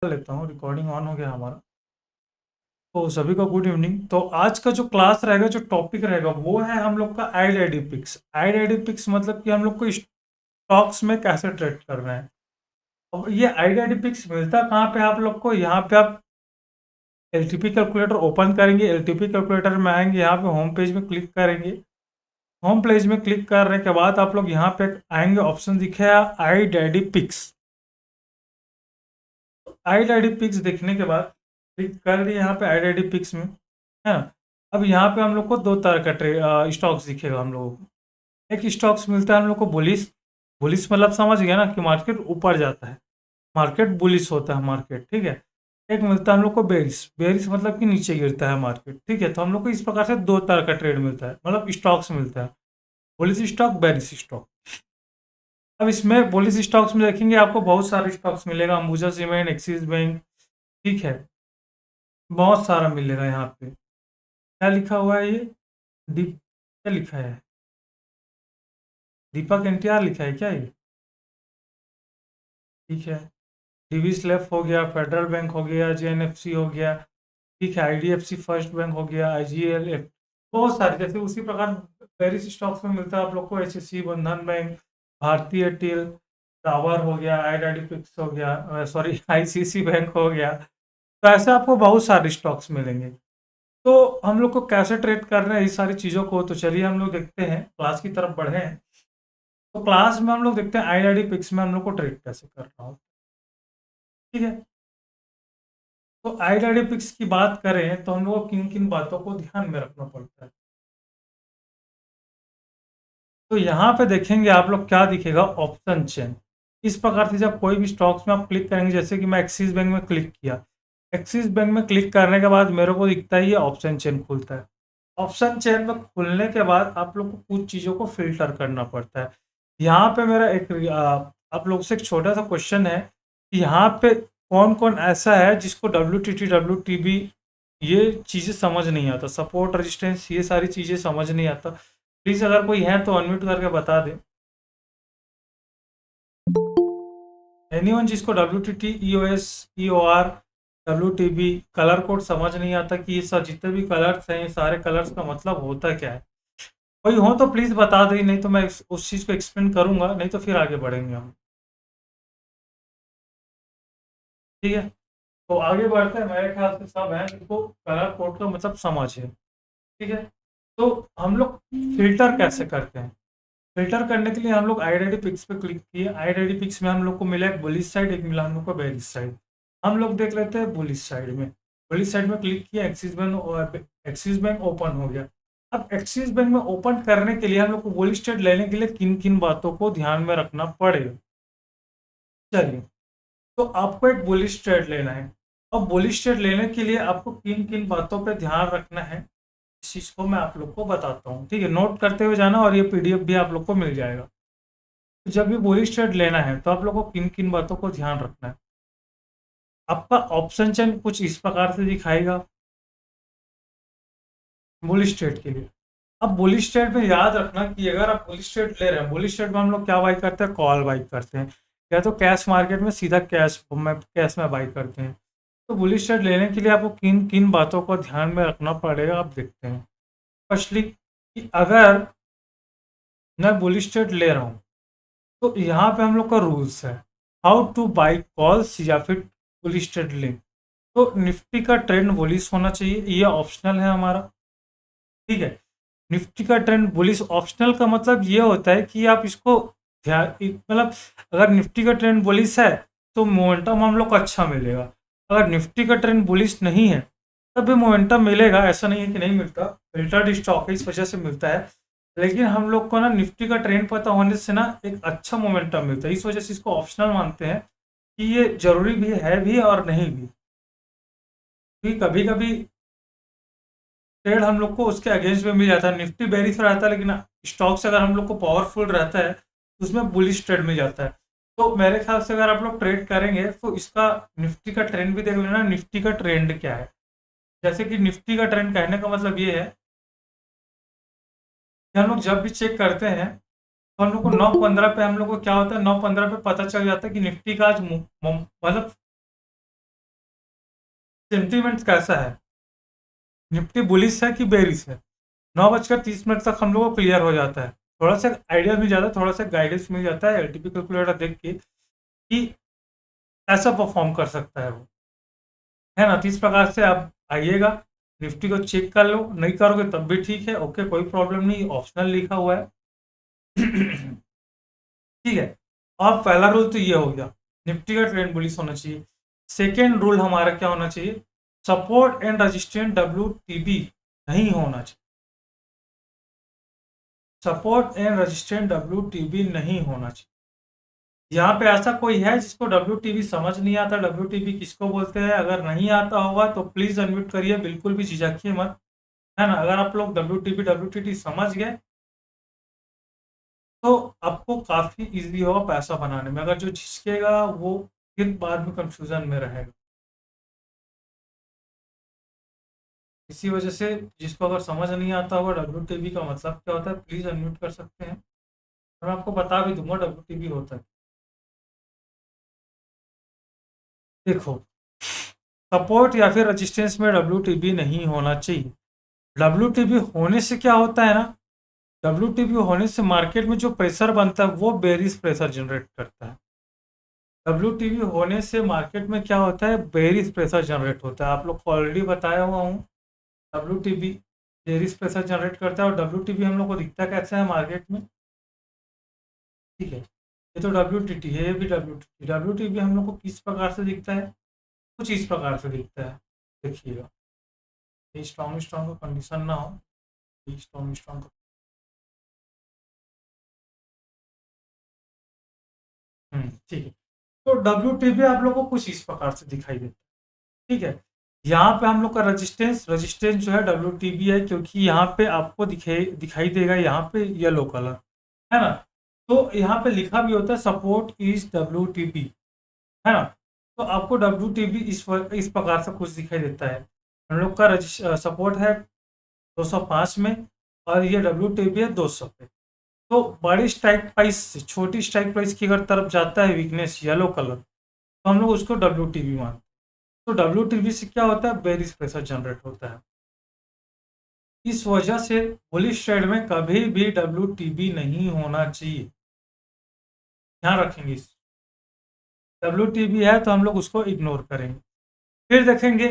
कर लेता हूँ, रिकॉर्डिंग ऑन हो गया हमारा। तो सभी को गुड इवनिंग। तो आज का जो क्लास रहेगा, जो टॉपिक रहेगा, वो है हम लोग का आइडेडिपिक्स। आइडेडिपिक्स मतलब कि हम लोग को स्टॉक्स में कैसे ट्रेड करना है। अब ये आइडेडिपिक्स मिलता कहाँ पे आप लोग को? यहाँ पे आप एलटीपी कैलकुलेटर ओपन करेंगे, एलटीपी कैलकुलेटर में आएंगे, यहाँ पे होम पेज में क्लिक करेंगे। होम पेज में क्लिक करने के बाद आप लोग यहाँ पे आएंगे, ऑप्शन दिखेगा आइडेडिपिक्स। आईडी पिक्स देखने के बाद क्लिक कर दिए यहाँ पे आईडी पिक्स में, है ना। अब यहाँ पे हम लोग को दो तरह का स्टॉक्स दिखेगा हम लोगों को। एक स्टॉक्स मिलता है हम लोग को बुलिश। बुलिश मतलब समझ गया ना कि मार्केट ऊपर जाता है, मार्केट बुलिश होता है मार्केट, ठीक है। एक मिलता है हम लोग को बेरिश। बेरिश मतलब कि नीचे गिरता है मार्केट, ठीक है। तो हम लोग को इस प्रकार से दो तरह का ट्रेड मिलता है, मतलब स्टॉक्स मिलता है, बुलिश स्टॉक, बेरिश स्टॉक। अब इसमें बुलिश स्टॉक्स में देखेंगे आपको बहुत सारे स्टॉक्स मिलेगा, अंबुजा सीमेंट, एक्सिस बैंक, ठीक है। बहुत सारा मिलेगा यहाँ पे। क्या लिखा हुआ है ये? दीप क्या लिखा है? दीपक एनटीआर लिखा है क्या ये? ठीक है। डीवी स्लैप हो गया, फेडरल बैंक हो गया, जेएनएफसी हो गया, ठीक है, आईडीएफसी फर्स्ट बैंक हो गया, आईजीएल, बहुत सारे। जैसे उसी प्रकार पेरिस स्टॉक्स में मिलता है आप लोग को एचएससी, बंधन बैंक, भारतीय एयरटेल, टावर हो गया, आईडाइडिपिक्स हो गया, सॉरी आईसीसी बैंक हो गया। तो ऐसे आपको बहुत सारे स्टॉक्स मिलेंगे। तो हम लोग को कैसे ट्रेड करना है इस सारी चीज़ों को, तो चलिए हम लोग देखते हैं, क्लास की तरफ बढ़े हैं। तो क्लास में हम लोग देखते हैं आईडी पिक्स में हम लोग को ट्रेड कैसे करना हो, ठीक है। तो आईडी पिक्स की बात करें तो हम लोग को किन किन बातों को ध्यान में रखना पड़ता है। तो यहाँ पे देखेंगे आप लोग, क्या दिखेगा? Option chain. इस प्रकार से जब कोई भी स्टॉक्स में आप क्लिक करेंगे, जैसे कि मैं एक्सिस बैंक में क्लिक किया, एक्सिस बैंक में क्लिक करने के बाद मेरे को दिखता है ये ऑप्शन चेन खुलता है। ऑप्शन चेन में खुलने के बाद आप लोग को कुछ चीज़ों को फिल्टर करना पड़ता है। यहाँ पे मेरा एक आप लोग से एक छोटा सा क्वेश्चन है कि यहाँ पे कौन कौन ऐसा है जिसको डब्ल्यू टी बी ये चीज़ें समझ नहीं आता, सपोर्ट रेजिस्टेंस ये सारी चीज़ें समझ नहीं आता। प्लीज़ अगर कोई है तो अनम्यूट करके बता दे। एनीवन जिसको W T T, E O S, E O R, W T B colour code समझ नहीं आता कि ये सब जितने भी कलर्स हैं, ये सारे कलर्स का मतलब होता क्या है, कोई हो तो प्लीज़ बता दे, नहीं तो मैं उस चीज़ को एक्सप्लेन करूंगा, नहीं तो फिर आगे बढ़ेंगे हम, ठीक है। तो आगे बढ़ते हैं, मेरे ख्याल से सब हैं जिनको कलर कोड का मतलब समझ है, ठीक है। तो हम लोग फिल्टर कैसे करते हैं? फिल्टर करने के लिए हम लोग आईडी पिक्स पे क्लिक किए, आईडी पिक्स में हम लोग को मिला एक बुलिश साइड, एक मिला हम लोग को बेरिश साइड। हम लोग देख लेते हैं बुलिश साइड में। बुलिश साइड में क्लिक किया, एक्सिस बैंक, और एक्सिस बैंक ओपन हो गया। अब एक्सिस बैंक में ओपन करने के लिए हम लोग को बुलिश ट्रेड लेने के लिए किन किन बातों को ध्यान में रखना पड़ेगा, चलिए। तो आपको एक बुलिश ट्रेड लेना है। अब बुलिश ट्रेड लेने के लिए आपको किन किन बातों पर ध्यान रखना है, इस चीज़ को मैं आप लोग को बताता हूँ, ठीक है। नोट करते हुए जाना, और ये पीडीएफ भी आप लोग को मिल जाएगा। तो जब भी बुलिश ट्रेड लेना है तो आप लोग को किन किन बातों को ध्यान रखना है। आपका ऑप्शन चेन कुछ इस प्रकार से दिखाएगा बुलिश ट्रेड के लिए। अब बुलिश ट्रेड में याद रखना कि अगर आप बुलिश ट्रेड ले रहे हैं, बुलिश ट्रेड में हम लोग क्या बाई करते हैं? कॉल बाई करते हैं, या तो कैश मार्केट में सीधा कैश में बाई करते हैं। तो बुलिश ट्रेड लेने के लिए आपको किन किन बातों को ध्यान में रखना पड़ेगा, आप देखते हैं। फर्स्टली कि अगर मैं बुलिश ट्रेड ले रहा हूँ तो यहाँ पे हम लोग का रूल्स है, हाउ टू बाई कॉल्स या फिर बुलिश ट्रेड लें। तो निफ्टी का ट्रेंड बुलिश होना चाहिए, ये ऑप्शनल है हमारा, ठीक है। निफ्टी का ट्रेंड बुलिश ऑप्शनल का मतलब ये होता है कि आप इसको ध्यान, मतलब अगर निफ्टी का ट्रेंड बुलिश है तो मोमेंटम हम लोग को अच्छा मिलेगा। अगर निफ्टी का ट्रेंड बुलिश नहीं है तब भी मोमेंटम मिलेगा, ऐसा नहीं है कि नहीं मिलता, फिल्टर्ड स्टॉक है इस वजह से मिलता है। लेकिन हम लोग को ना निफ्टी का ट्रेंड पता होने से ना एक अच्छा मोमेंटम मिलता है, इस वजह से इसको ऑप्शनल मानते हैं कि ये जरूरी भी है भी और नहीं भी। क्योंकि कभी कभी ट्रेड हम लोग को उसके अगेंस्ट में मिल जाता है, निफ्टी बेरिश रहता है लेकिन स्टॉक्स अगर हम लोग को पावरफुल रहता है तो उसमें बुलिश ट्रेड मिल जाता है। तो मेरे ख्याल से अगर आप लोग ट्रेड करेंगे तो इसका निफ्टी का ट्रेंड भी देख लेना, निफ्टी का ट्रेंड क्या है। जैसे कि निफ्टी का ट्रेंड कहने का मतलब ये है कि हम लोग जब भी चेक करते हैं तो हम लोग को 9:15 पे हम लोग को क्या होता है, 9:15 पे पता चल जाता है कि निफ्टी का आज मतलब सेंटीमेंट कैसा है, निफ्टी बुलिश है कि बेरिश है, 9:30 तक हम लोग को क्लियर हो जाता है। थोड़ा सा आइडिया मिल जाता है, थोड़ा सा गाइडेंस मिल जाता है एलटीपी कैलकुलेटर देख के कि ऐसा परफॉर्म कर सकता है वो, है ना। तो इस प्रकार से आप आइएगा, निफ्टी को चेक कर लो, नहीं करोगे तब भी ठीक है, ओके, कोई प्रॉब्लम नहीं, ऑप्शनल लिखा हुआ है। ठीक है। और पहला रूल तो ये हो गया, निफ्टी का ट्रेंड बुलिश होना चाहिए। सेकेंड रूल हमारा क्या होना चाहिए, सपोर्ट एंड रेजिस्टेंस WTB नहीं होना चाहिए। सपोर्ट एंड रेजिस्टेंस WTB नहीं होना चाहिए। यहाँ पे ऐसा कोई है जिसको WTB समझ नहीं आता, WTB किसको बोलते हैं? अगर नहीं आता होगा तो प्लीज अनम्यूट करिए, बिल्कुल भी झिझकिए मत, है ना। अगर आप लोग WTB WTT समझ गए तो आपको काफी इजी होगा पैसा बनाने में। अगर जो झिझकेगा वो फिर बाद में कंफ्यूजन में रहेगा। इसी वजह से जिसको अगर समझ नहीं आता होगा WTB का मतलब क्या होता है, प्लीज अनम्यूट कर सकते हैं, मैं आपको बता भी दूंगा WTB होता है। देखो, सपोर्ट या फिर रेजिस्टेंस में WTB नहीं होना चाहिए। WTB होने से क्या होता है ना, WTB होने से मार्केट में जो प्रेशर बनता है वो बेरिश प्रेशर जनरेट करता है। WTB होने से मार्केट में क्या होता है, बेरिश प्रेशर जनरेट होता है। आप लोग को ऑलरेडी बताया हुआ हूँ, WTB बेरिश प्रेशर जनरेट करता है। और WTB हम लोग को दिखता कैसे है मार्केट में, ठीक है। ये तो WTT है, ये भी WTT। WTB हम लोग को किस प्रकार से दिखता है, कुछ इस प्रकार से दिखता है, देखिएगा। स्ट्रॉन्ग स्ट्रॉन्ग का कंडीशन ना हो, स्ट्रॉन्ग स्ट्रॉन्ग, ठीक है। तो WTB आप लोग को कुछ इस प्रकार से दिखाई देता है, ठीक है। यहाँ पे हम लोग का रेजिस्टेंस रेजिस्टेंस जो है WTB है, क्योंकि यहाँ पे आपको दिखाई देगा यहाँ पे येलो कलर, है ना। तो यहाँ पे लिखा भी होता है सपोर्ट इज WTB, है ना। तो आपको WTB इस प्रकार से कुछ दिखाई देता है। हम लोग का सपोर्ट है 205 में, और ये WTB है 200 पे। तो बड़ी स्ट्राइक प्राइस से छोटी स्ट्राइक प्राइस की अगर तरफ जाता है वीकनेस येलो कलर, तो हम लोग उसको WTB मानते हैं। तो WTB से क्या होता है, बेरिश प्रेशर जनरेट होता है। इस वजह से बुलिश ट्रेड में कभी भी WTB नहीं होना चाहिए, ध्यान रखेंगे। इस WTB है तो हम लोग उसको इग्नोर करेंगे। फिर देखेंगे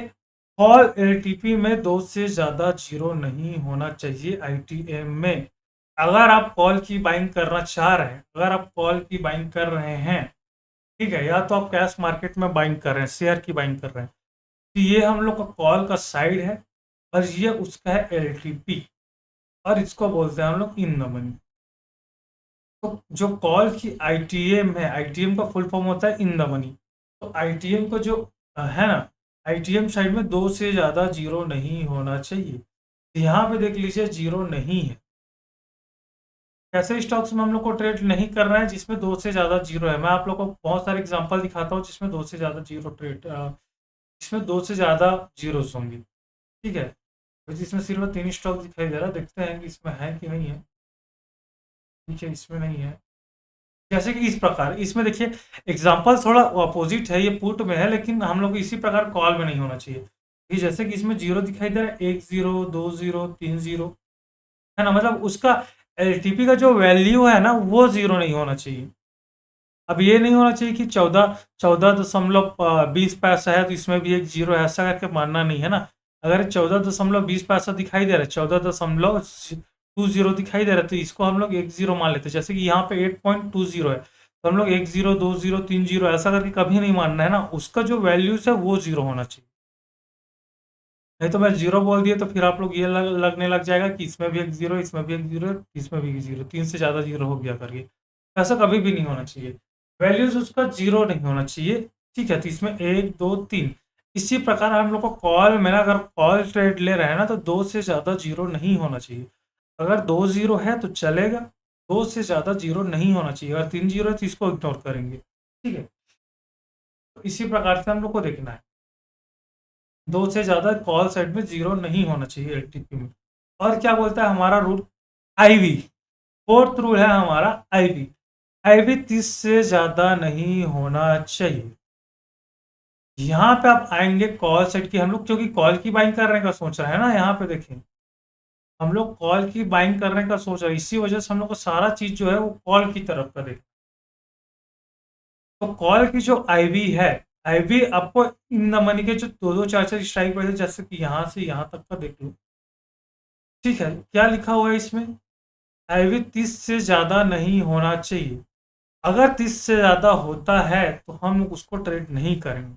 कॉल LTP में 2 से ज़्यादा जीरो नहीं होना चाहिए। ITM में अगर आप कॉल की बाइंग करना चाह रहे हैं, अगर आप कॉल की बाइंग कर रहे हैं, ठीक है, या तो आप कैश मार्केट में बाइंग कर रहे हैं, शेयर की बाइंग कर रहे हैं, तो ये हम लोग का कॉल का साइड है और ये उसका है LTP, और इसको बोलते हैं हम लोग इन द मनी। तो जो कॉल की ITM है, ITM का फुल फॉर्म होता है इन द मनी। तो ITM को जो है ना, ITM साइड में 2 से ज़्यादा जीरो नहीं होना चाहिए। तो यहाँ पे देख लीजिए जीरो नहीं है। ऐसे स्टॉक्स में हम लोग को ट्रेड नहीं कर रहा है जिसमें 2 से ज़्यादा जीरो है। मैं आप लोग को बहुत सारे एग्जांपल दिखाता हूँ जिसमें 2 से ज़्यादा जीरो ट्रेड, जिसमें 2 से ज़्यादा जीरोस होंगे, ठीक है। तो जिसमें सिर्फ 3 स्टॉक दिखाई दे रहा है, देखते हैं कि इसमें है कि नहीं है। ठीक है, इसमें नहीं है। जैसे कि इस प्रकार इसमें देखिए, एग्जाम्पल थोड़ा अपोजिट है, ये पुट में है, लेकिन हम लोग इसी प्रकार कॉल में नहीं होना चाहिए। ये जैसे कि इसमें जीरो दिखाई दे रहा है, 1 जीरो, 2 जीरो, 3 जीरो, है ना। मतलब उसका LTP का जो वैल्यू है ना वो जीरो नहीं होना चाहिए। अब ये नहीं होना चाहिए कि 14.20 पैसा है तो इसमें भी एक जीरो है, ऐसा करके मानना नहीं है ना। अगर 14.20 पैसा दिखाई दे रहा है, 14.20 दिखाई दे रहा है, तो इसको हम लोग एक जीरो मान लेते हैं। जैसे कि यहाँ पे 8.20 है, तो हम लोग 1 जीरो, 2 जीरो, 3 जीरो ऐसा करके कभी नहीं मानना है ना। उसका जो वैल्यूज है वो जीरो होना चाहिए। नहीं तो मैं जीरो बोल दिया तो फिर आप लोग ये लगने लग जाएगा कि इसमें भी एक जीरो, इसमें भी एक जीरो, इसमें भी एक जीरो, 3 से ज़्यादा जीरो हो गया करके। ऐसा कभी भी नहीं होना चाहिए, वैल्यूज उसका जीरो नहीं होना चाहिए, ठीक है। तो इसमें 1 2 3 इसी प्रकार हम लोग को कॉल में ना, अगर कॉल ट्रेड ले रहे हैं ना, तो 2 से ज़्यादा जीरो नहीं होना चाहिए। अगर 2 जीरो है तो चलेगा, 2 से ज़्यादा जीरो नहीं होना चाहिए। अगर 3 जीरो है तो इसको इग्नोर करेंगे, ठीक है। तो इसी प्रकार से हम लोग को देखना है, 2 से ज़्यादा कॉल साइड में जीरो नहीं होना चाहिए LTP में। और क्या बोलता है हमारा रूल, IV, फोर्थ रूल है हमारा IV। IV 30 से ज़्यादा नहीं होना चाहिए। यहाँ पे आप आएंगे कॉल सेट की, हम लोग क्योंकि कॉल की बाइंग करने का सोच रहे हैं ना, यहाँ पे देखिए हम लोग कॉल की बाइंग करने का सोच रहे हैं, इसी वजह से हम लोग को सारा चीज जो है वो कॉल की तरफ का देख। तो कॉल की जो आईवी है, आईवी आपको इन द मनी के जो दो दो चार चार स्ट्राइक प्राइस, जैसे कि यहाँ से यहाँ तक का देख लो, ठीक है, क्या लिखा हुआ है इसमें, आईवी 30 से ज्यादा नहीं होना चाहिए। अगर 30 से ज्यादा होता है तो हम लोग उसको ट्रेड नहीं करेंगे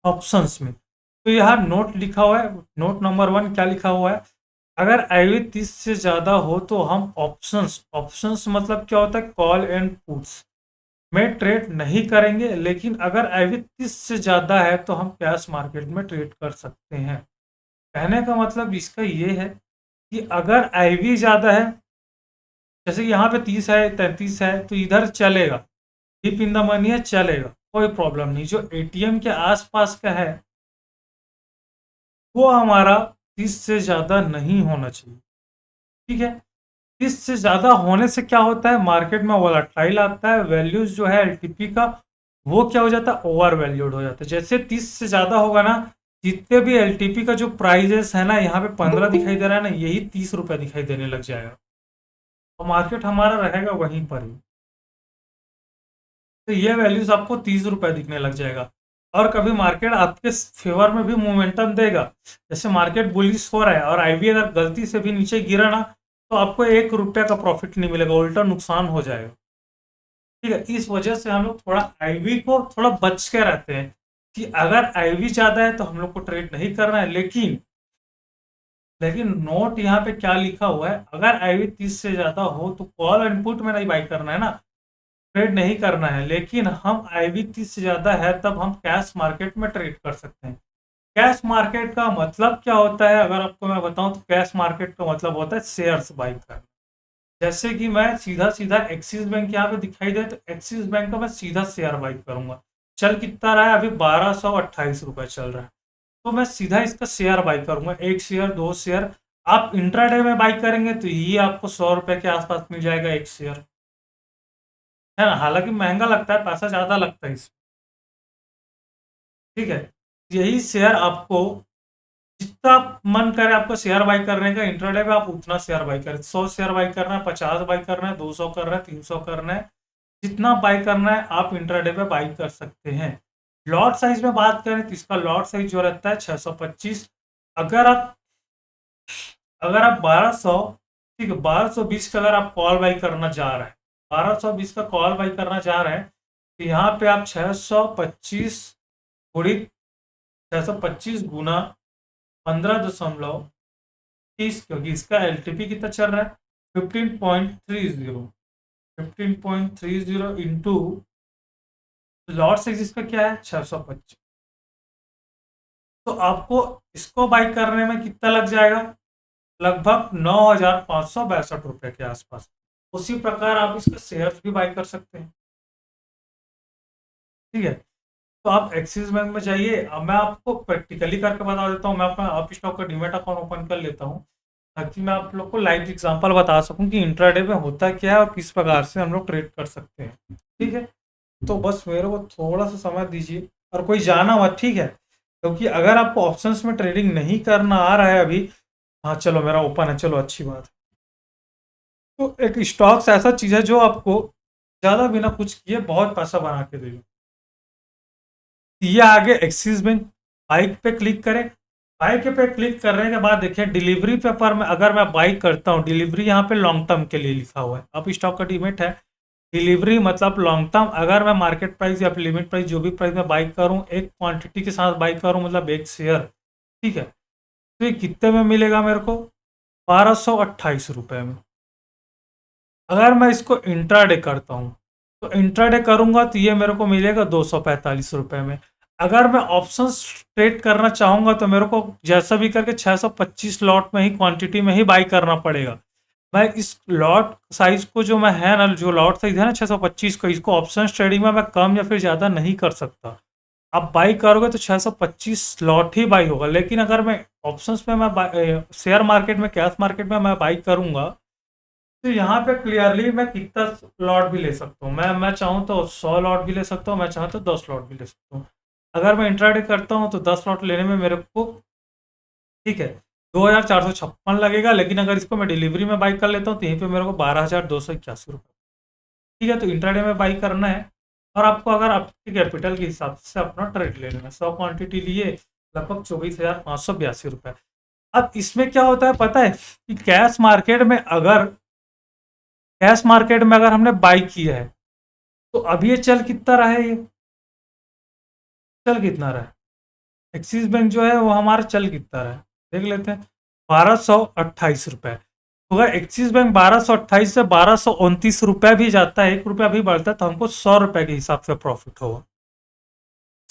ऑप्शंस में। तो यहाँ नोट लिखा हुआ है, नोट नंबर 1 क्या लिखा हुआ है, अगर आईवी 30 से ज्यादा हो तो हम ऑप्शंस, ऑप्शंस मतलब क्या होता है, कॉल एंड पुट्स में ट्रेड नहीं करेंगे। लेकिन अगर आईवी 30 से ज्यादा है तो हम कैश मार्केट में ट्रेड कर सकते हैं। कहने का मतलब इसका ये है कि अगर आईवी ज्यादा है, जैसे यहाँ पे 30 है 33 है, तो इधर चलेगा, डीप इन द मनी है, चलेगा, कोई प्रॉब्लम नहीं। जो एटीएम के आसपास का है वो हमारा 30 से ज्यादा नहीं होना चाहिए, ठीक है। 30 से ज्यादा होने से क्या होता है, मार्केट में वोलेटाइल आता है, वैल्यूज जो है एलटीपी का वो क्या हो जाता है, ओवर वैल्यूड हो जाता है। जैसे 30 से ज्यादा होगा ना, जितने भी एलटीपी का जो प्राइजेस है ना, यहाँ पे 15 दिखाई दे रहा है ना, यही 30 रुपए दिखाई देने लग जाएगा, तो मार्केट हमारा रहेगा वहीं पर ही। तो ये वैल्यूज आपको 30 रुपए दिखने लग जाएगा। और कभी मार्केट आपके फेवर में भी मोमेंटम देगा, जैसे मार्केट बुलिश हो रहा है और आईवी अगर गलती से भी नीचे गिरा ना, तो आपको 1 रुपया का प्रॉफिट नहीं मिलेगा, उल्टा नुकसान हो जाएगा, ठीक है। इस वजह से हम लोग थोड़ा आईवी को थोड़ा बच के रहते हैं कि अगर आईवी ज्यादा है तो हम लोग को ट्रेड नहीं करना है। लेकिन लेकिन नोट यहाँ पे क्या लिखा हुआ है, अगर आईवी 30 से ज्यादा हो तो कॉल एंड पुट में नहीं बाई करना है ना, ट्रेड नहीं करना है। लेकिन हम आईवी 30 से ज्यादा है तब हम कैश मार्केट में ट्रेड कर सकते हैं। कैश मार्केट का मतलब क्या होता है, अगर आपको मैं बताऊं तो कैश मार्केट का मतलब होता है शेयर्स बाई करना। जैसे कि मैं सीधा सीधा एक्सिस बैंक यहाँ पे दिखाई दे तो एक्सिस बैंक का मैं सीधा शेयर बाई करूंगा, चल कितना रहा है अभी, 1228 रुपए चल रहा है, तो मैं सीधा इसका शेयर बाई करूंगा, एक शेयर, दो शेयर। आप इंट्राडे में बाई करेंगे तो ये आपको 100 रुपए के आसपास मिल जाएगा एक शेयर, है ना। हालांकि महंगा लगता है, पैसा ज्यादा लगता है इसमें, ठीक है। यही शेयर आपको जितना मन करे आपको शेयर बाई करने का, इंट्राडे में आप उतना शेयर बाई करें, 100 शेयर बाई करना है, 50 बाई करना है, 200 करना है, 300 करना है, जितना बाई करना है आप इंट्राडे पे बाई कर सकते हैं। लॉट साइज में बात करें तो इसका लॉट साइज जो रहता है 625। अगर आप अगर आप 1200, ठीक है, 1220 का अगर आप कॉल बाई करना जा रहे हैं, 1220 का कॉल बाई करना जा रहे हैं, तो यहाँ पे आप 625 गुना 15.30, क्योंकि इसका एलटीपी कितना चल रहा है, 15.30, 15.30 इंटू लॉट साइज इसका क्या है 625। तो आपको इसको बाई करने में कितना लग जाएगा, लगभग 9,562 रुपए के आसपास। उसी प्रकार आप इसका शेयर भी बाई कर सकते हैं, ठीक है। तो आप एक्सिस बैंक में जाइए, अब मैं आपको प्रैक्टिकली करके बता देता हूँ, मैं अपना अप स्टॉक का डीमैट अकाउंट ओपन कर लेता हूँ, ताकि मैं आप लोग को लाइव एग्जांपल बता सकूं कि इंट्राडे में होता क्या है और किस प्रकार से हम लोग ट्रेड कर सकते हैं, ठीक है। तो बस मेरे को थोड़ा सा समय दीजिए और कोई जाना मत, ठीक है, क्योंकि अगर आपको ऑप्शंस में ट्रेडिंग नहीं करना आ रहा है अभी, हाँ चलो मेरा ओपन है, चलो अच्छी बात है। तो एक स्टॉक्स ऐसा चीज है जो आपको ज्यादा बिना कुछ किए बहुत पैसा बना के देगा। ये आगे एक्सिस बैंक, बाइक पे क्लिक करें, बाइक पे क्लिक करने के बाद देखिए डिलीवरी पेपर में अगर मैं बाइक करता हूँ, डिलीवरी यहाँ पे लॉन्ग टर्म के लिए लिखा हुआ है, अब स्टॉक का डीमेट है, डिलीवरी मतलब लॉन्ग टर्म। अगर मैं मार्केट प्राइस या फिर लिमिट प्राइस जो भी प्राइस में बाइक करूँ, एक क्वांटिटी के साथ बाइक करूँ, मतलब एक शेयर, ठीक है, तो ये कितने में मिलेगा मेरे को, 1228 रुपये में। अगर मैं इसको इंट्राडे करता हूँ, तो इंट्राडे करूंगा तो ये मेरे को मिलेगा 245 रुपये में। अगर मैं ऑप्शंस ट्रेड करना चाहूंगा तो मेरे को जैसा भी करके 625 लॉट में ही क्वांटिटी में ही बाई करना पड़ेगा। मैं इस लॉट साइज को जो मैं है ना, जो लॉट साइज है ना 625 को, इसको ऑप्शन ट्रेडिंग में मैं कम या फिर ज़्यादा नहीं कर सकता। आप बाई करोगे तो 625 लॉट ही बाई होगा। लेकिन अगर मैं ऑप्शंस में मैं शेयर मार्केट में, कैश मार्केट में मैं बाई करूंगा, तो यहाँ पे क्लियरली मैं कितना लॉट भी ले सकता हूँ, मैं चाहूँ तो 100 लॉट भी ले सकता हूँ, मैं चाहूँ तो 10 लॉट भी ले सकता हूँ। अगर मैं इंट्राडे करता हूँ तो 10 लॉट लेने में मेरे को, ठीक है, 2456 लगेगा, लेकिन अगर इसको मैं डिलीवरी में बाई कर लेता हूँ तो यहीं पे मेरे को 12,281 रुपये। ठीक है, तो इंट्राडे में बाई करना है, और आपको अगर आपके कैपिटल के हिसाब से अपना ट्रेड लेना है। 100 क्वांटिटी लिए, लगभग 24,582 रुपये। अब इसमें क्या होता है पता है कि कैश मार्केट में अगर हमने बाई किया है तो अब ये चल कितना रहा है, ये चल कितना रहा है, एक्सिस बैंक जो है वो हमारा चल कितना रहा है देख लेते हैं, 1228 रुपये। तो अगर एक्सिस बैंक 1228 से 1229 रुपये भी जाता है, 1 रुपया भी बढ़ता है, तो हमको 100 रुपये के हिसाब से प्रॉफिट होगा,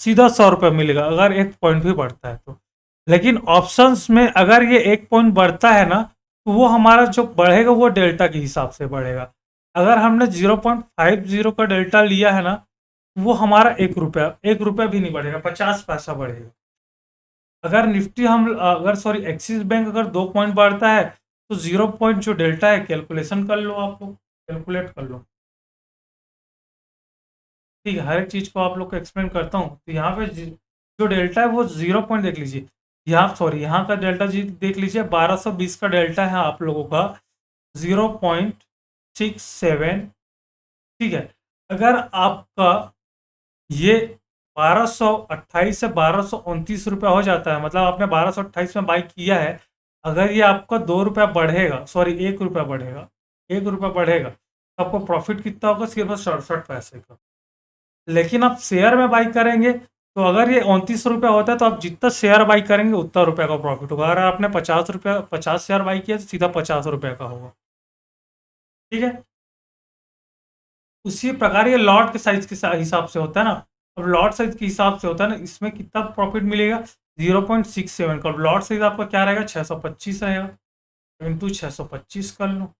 सीधा 100 रुपये मिलेगा अगर 1 पॉइंट भी बढ़ता है तो। लेकिन ऑप्शंस में अगर ये 1 पॉइंट बढ़ता है ना, तो वो हमारा जो बढ़ेगा वो डेल्टा के हिसाब से बढ़ेगा। अगर हमने 0.50 का डेल्टा लिया है ना, वो हमारा 1 रुपया भी नहीं बढ़ेगा, 50 पैसा बढ़ेगा। अगर निफ्टी हम अगर सॉरी एक्सिस बैंक अगर 2 पॉइंट बढ़ता है, तो 0 पॉइंट जो डेल्टा है, कैलकुलेशन कर लो, आप लोग कैलकुलेट कर लो। ठीक है, हर एक चीज को आप लोग को एक्सप्लेन करता हूँ। तो यहाँ पे जो डेल्टा है वो 0 पॉइंट देख लीजिए, यहाँ सॉरी यहाँ का डेल्टा जी देख लीजिए, 1220 का डेल्टा है आप लोगों का 0.67। ठीक है, अगर आपका ये 1228 से 1229 रुपया हो जाता है, मतलब आपने 1228 में बाई किया है, अगर ये आपका 2 रुपया बढ़ेगा, सॉरी 1 रुपया बढ़ेगा, 1 रुपया बढ़ेगा, तो आपको प्रॉफिट कितना होगा, सिर्फ 67 पैसे का। लेकिन आप शेयर में बाई करेंगे, तो अगर ये 29 रुपया होता है, तो आप जितना शेयर बाई करेंगे उतना रुपये का प्रॉफिट होगा। अगर आपने 50 शेयर बाई किया तो सीधा 50 रुपये का होगा। ठीक है, उसी प्रकार ये लॉट के साइज के हिसाब से होता है ना। अब लॉट साइज के हिसाब से होता है ना, इसमें कितना प्रॉफिट मिलेगा, 0.67 का। लॉट साइज आपका क्या रहेगा, 625 रहेगा, इंटू 625 कर लो,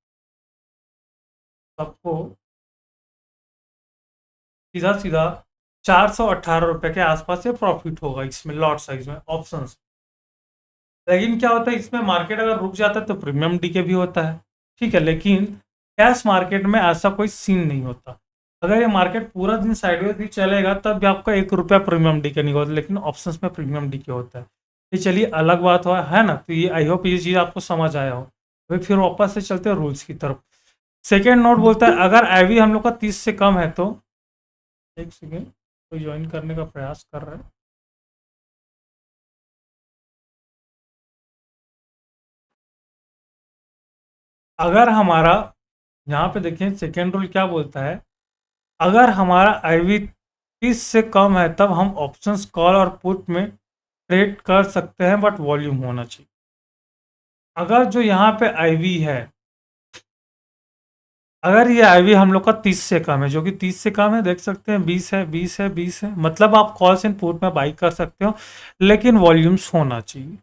आपको सीधा सीधा 418 रुपये के आसपास से प्रॉफिट होगा इसमें, लॉट साइज में, ऑप्शन। लेकिन क्या होता है इसमें, मार्केट अगर रुक जाता है तो प्रीमियम डीके भी होता है। ठीक है, लेकिन कैश मार्केट में ऐसा कोई सीन नहीं होता। अगर ये मार्केट पूरा दिन साइडवेज भी चलेगा तब भी आपका 1 रुपया प्रीमियम डीके नहीं होता, लेकिन ऑप्शंस में प्रीमियम डीके होता है। ये चलिए अलग बात हुआ है ना। तो ये आई होप ये चीज़ आपको समझ आया हो। अभी फिर वापस से चलते हैं रूल्स की तरफ। सेकेंड नोट बोलता है अगर आईवी हम लोग का 30 से कम है तो, एक सेकेंड, कोई ज्वाइन करने का प्रयास कर रहा है। अगर हमारा यहाँ पे देखें सेकेंड रूल क्या बोलता है, अगर हमारा आईवी 30 से कम है तब हम ऑप्शंस कॉल और पुट में ट्रेड कर सकते हैं, बट वॉल्यूम होना चाहिए। अगर जो यहाँ पे आईवी है, अगर ये आईवी हम लोग का 30 से कम है, जो कि 30 से कम है, देख सकते हैं 20 है, 20 है, 20 है, मतलब आप कॉल्स एंड पुट में बाई कर सकते हो, लेकिन वॉल्यूम्स होना चाहिए।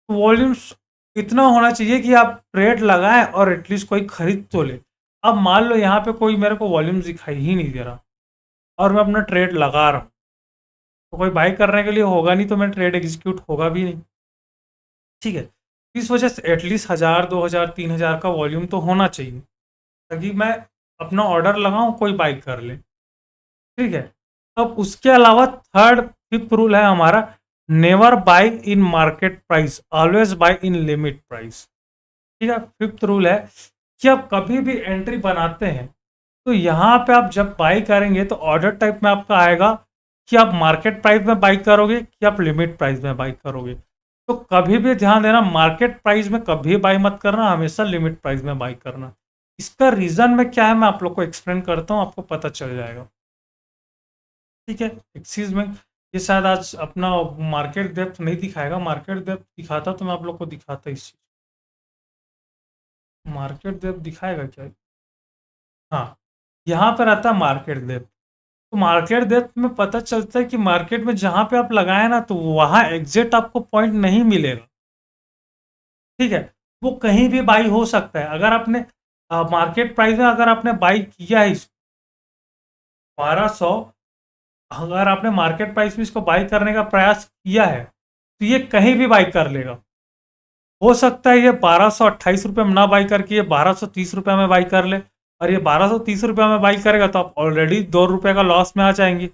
वॉल्यूम्स इतना होना चाहिए कि आप ट्रेड लगाएं और एटलीस्ट कोई खरीद तो ले। अब मान लो यहाँ पे कोई मेरे को वॉल्यूम्स दिखाई ही नहीं दे रहा और मैं अपना ट्रेड लगा रहा हूँ, तो कोई बाई करने के लिए होगा नहीं, तो मेरा ट्रेड एग्जीक्यूट होगा भी नहीं। ठीक है, इस वजह से एटलीस्ट 1000, 2000, 3000 का वॉल्यूम तो होना चाहिए, ताकि मैं अपना ऑर्डर लगाऊं, कोई बाई कर ले। ठीक है, अब उसके अलावा थर्ड फिफ्थ रूल है हमारा, never by in market price, always by in limit price. ठीक है, फिफ्थ रूल है कि आप कभी भी एंट्री बनाते हैं तो यहाँ पे आप जब बाई करेंगे तो ऑर्डर टाइप में आपका आएगा कि आप मार्केट प्राइस में बाई करोगे कि आप लिमिट प्राइस में बाई करोगे। तो कभी भी ध्यान देना, मार्केट प्राइस में कभी बाई मत करना, हमेशा लिमिट प्राइस में बाई करना। इसका रीजन में क्या है मैं आप लोग को एक्सप्लेन करता हूँ, आपको पता चल जाएगा। ठीक है, एक्सिस में ये शायद आज अपना मार्केट डेप्थ नहीं दिखाएगा, मार्केट डेप्थ दिखाता तो मैं आप लोग को दिखाता इस चीज। मार्केट डेप्थ दिखाएगा क्या, हाँ, यहाँ पर आता है मार्केट डेप्थ। तो मार्केट डेप्थ में पता चलता है कि मार्केट में जहां पे आप लगाए ना, तो वहां एग्जैक्ट आपको पॉइंट नहीं मिलेगा। ठीक है, वो कहीं भी बाई हो सकता है। अगर आपने मार्केट प्राइस में अगर आपने बाई किया है 1200, अगर आपने मार्केट प्राइस में इसको बाई करने का प्रयास किया है तो ये कहीं भी बाई कर लेगा। हो सकता है ये 1228 रुपये में ना बाई करके ये 1230 रुपये में बाई कर ले, और ये 1230 रुपये में बाई करेगा तो आप ऑलरेडी 2 रुपये का लॉस में आ जाएंगे।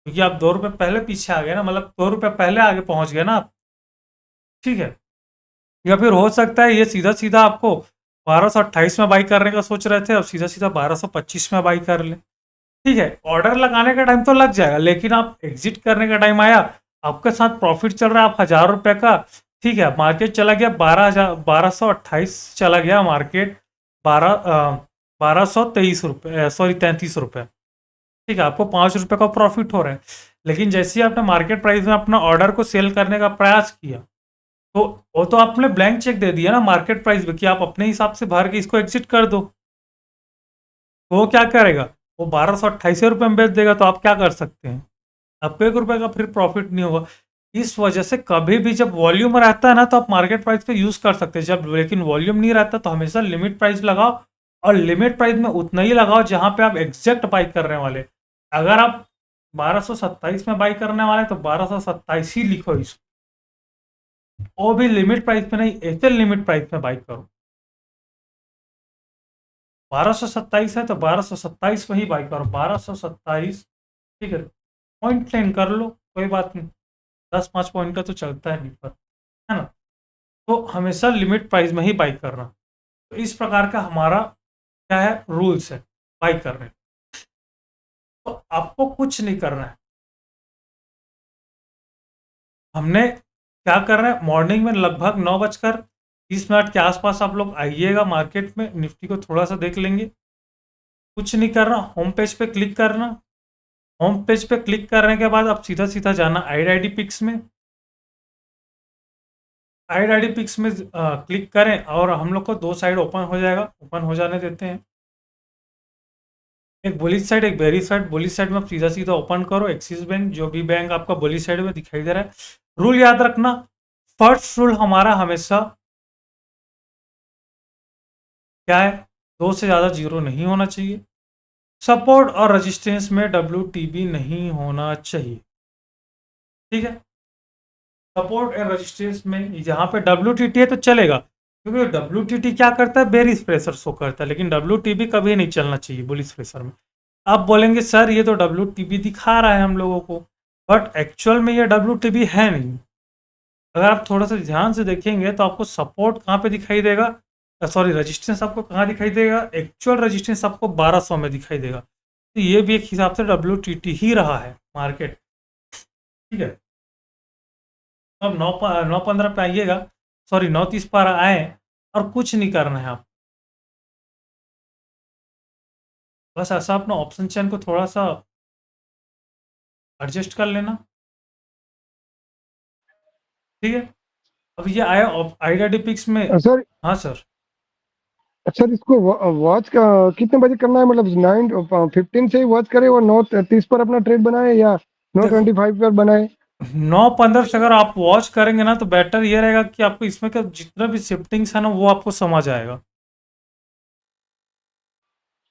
क्योंकि आप 2 रुपए पहले पीछे आ गए ना, मतलब 2 रुपए पहले आगे पहुंच गए ना आप। ठीक है, या फिर हो सकता है ये सीधा सीधा आपको 1228 में बाई करने का सोच रहे थे, अब सीधा सीधा 1225 में बाई कर ले। ठीक है, ऑर्डर लगाने का टाइम तो लग जाएगा, लेकिन आप एग्जिट करने का टाइम आया, आपके साथ प्रॉफिट चल रहा है, आप 1000 रुपए का। ठीक है, मार्केट चला गया 1228 चला गया मार्केट, 1223 रुपए, सॉरी 33 रुपए। ठीक है, आपको 5 रुपए का प्रॉफिट हो रहा है। लेकिन जैसे ही आपने मार्केट प्राइस में अपना ऑर्डर को सेल करने का प्रयास किया, तो वो तो आपने ब्लैंक चेक दे दिया ना मार्केट प्राइस में कि आप अपने हिसाब से भर के इसको एग्जिट कर दो। तो वो क्या करेगा, वो 1228 रुपये में बेच देगा, तो आप क्या कर सकते हैं, आपको 1 रुपए का फिर प्रॉफिट नहीं होगा। इस वजह से कभी भी जब वॉल्यूम रहता है ना, तो आप मार्केट प्राइस पे यूज कर सकते हैं, जब लेकिन वॉल्यूम नहीं रहता तो हमेशा लिमिट प्राइस लगाओ, और लिमिट प्राइस में उतना ही लगाओ जहां पे आप एग्जैक्ट बाई करने वाले। अगर आप 1227 में बाई करने वाले तो 1227 ही लिखो इसको, वो भी लिमिट प्राइस पे नहीं, ऐसे लिमिट प्राइस में बाई करो। 1227 है तो 1227 में ही बाई करो, 1227। ठीक है, पॉइंट लेन कर लो, कोई बात नहीं, 10-5 पॉइंट का तो चलता है ऊपर, है ना। तो हमेशा लिमिट प्राइस में ही बाई करना। तो इस प्रकार का हमारा क्या है, रूल्स है बाई करने। तो आपको कुछ नहीं करना है, हमने क्या करना है, मॉर्निंग में लगभग 9:30 के आसपास आप लोग आइएगा मार्केट में, निफ्टी को थोड़ा सा देख लेंगे। कुछ नहीं करना, होम पेज पे क्लिक करना, होम पेज पे क्लिक करने के बाद आप सीधा सीधा जाना आईडी पिक्स में, आईडी पिक्स में क्लिक करें, और हम लोग को 2 साइड ओपन हो जाएगा, ओपन हो जाने देते हैं। एक बुलिश साइड, एक बेरिश साइड। बुलिश साइड में आप सीधा सीधा ओपन करो एक्सिस बैंक, जो भी बैंक आपका बुलिश साइड में दिखाई दे रहा है। रूल याद रखना, फर्स्ट रूल हमारा हमेशा क्या है, 2 से ज़्यादा जीरो नहीं होना चाहिए। सपोर्ट और रजिस्टेंस में WTB नहीं होना चाहिए। ठीक है, सपोर्ट एंड रेजिस्टेंस में जहां पे WTT है तो चलेगा, क्योंकि WTT क्या करता है, बेरिश प्रेशर शो करता है, लेकिन WTB कभी नहीं चलना चाहिए बुलिश प्रेशर में। आप बोलेंगे सर ये तो WTB दिखा रहा है हम लोगों को, बट एक्चुअल में ये WTB है नहीं। अगर आप थोड़ा सा ध्यान से देखेंगे तो आपको सपोर्ट कहाँ पे दिखाई देगा, सॉरी रजिस्टेंस आपको कहाँ दिखाई देगा, एक्चुअल रजिस्टेंस आपको 1200 में दिखाई देगा। तो ये भी एक हिसाब से WTT ही रहा है मार्केट। ठीक है, अब 9:15 पे आइएगा, सॉरी 9:30 पर आए, और कुछ नहीं करना है आप, बस ऐसा अपना ऑप्शन चेन को थोड़ा सा एडजस्ट कर लेना। ठीक है, अब ये आया आईडी पिक्स में। सर हाँ सर, सर इसको वॉच का कितने बजे करना है, मतलब 9:15 से ही वॉच करे और 9:30 पर अपना ट्रेड बनाए, या देखो 9:25 पर बनाए? 9:15 से अगर आप वॉच करेंगे ना, तो बेटर ये रहेगा कि आपको इसमें का जितना भी शिफ्टिंग्स है ना, वो आपको समझ आएगा।